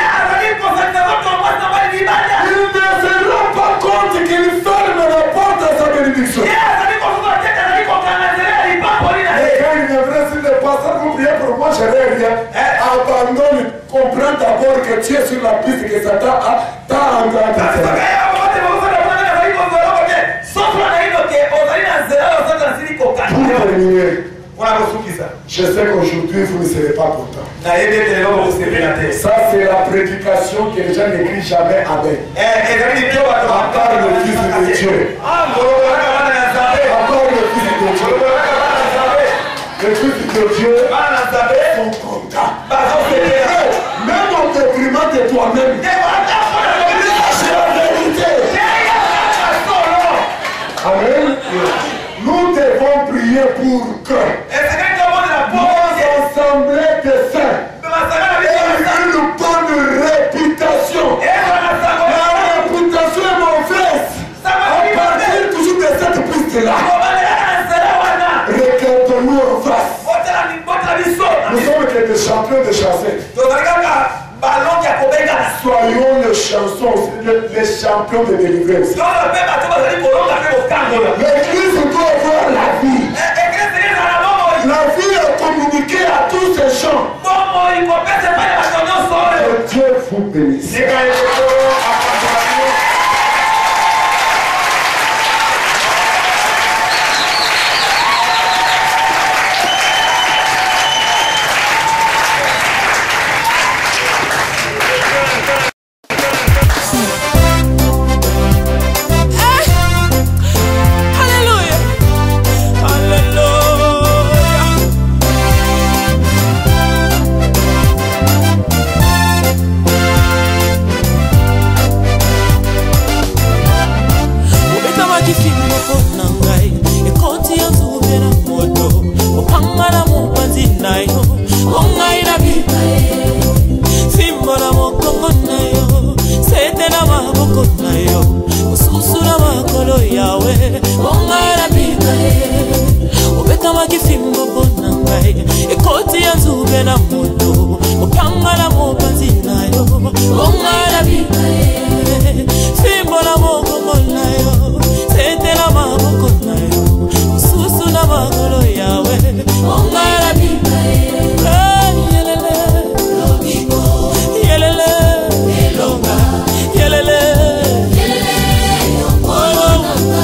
se rend pas compte qu'il ferme la porte à sa bénédiction. Et quand il viendrait sur le pasteur, vous priez pour moi, je n'ai rien. Abandonne, comprends d'abord que tu es sur la piste que Satan t'a engagé. Pour terminer, je sais qu'aujourd'hui vous ne serez pas contents. Ça c'est la prédication que les gens n'écrivent jamais avec. À part le Fils de Dieu. À part le Fils de Dieu. Le Fils de Dieu sont contents. Même en déprimant de toi-même. C'est la vérité. Amen. Nous devons prier pour que nos assemblées de saints champions de délivrance. L'église doit avoir la vie. La vie est communiquée à tous ces gens. Que Dieu vous bénisse. Ekoti ya nzube na moto, mupanga na mopanzi nayo,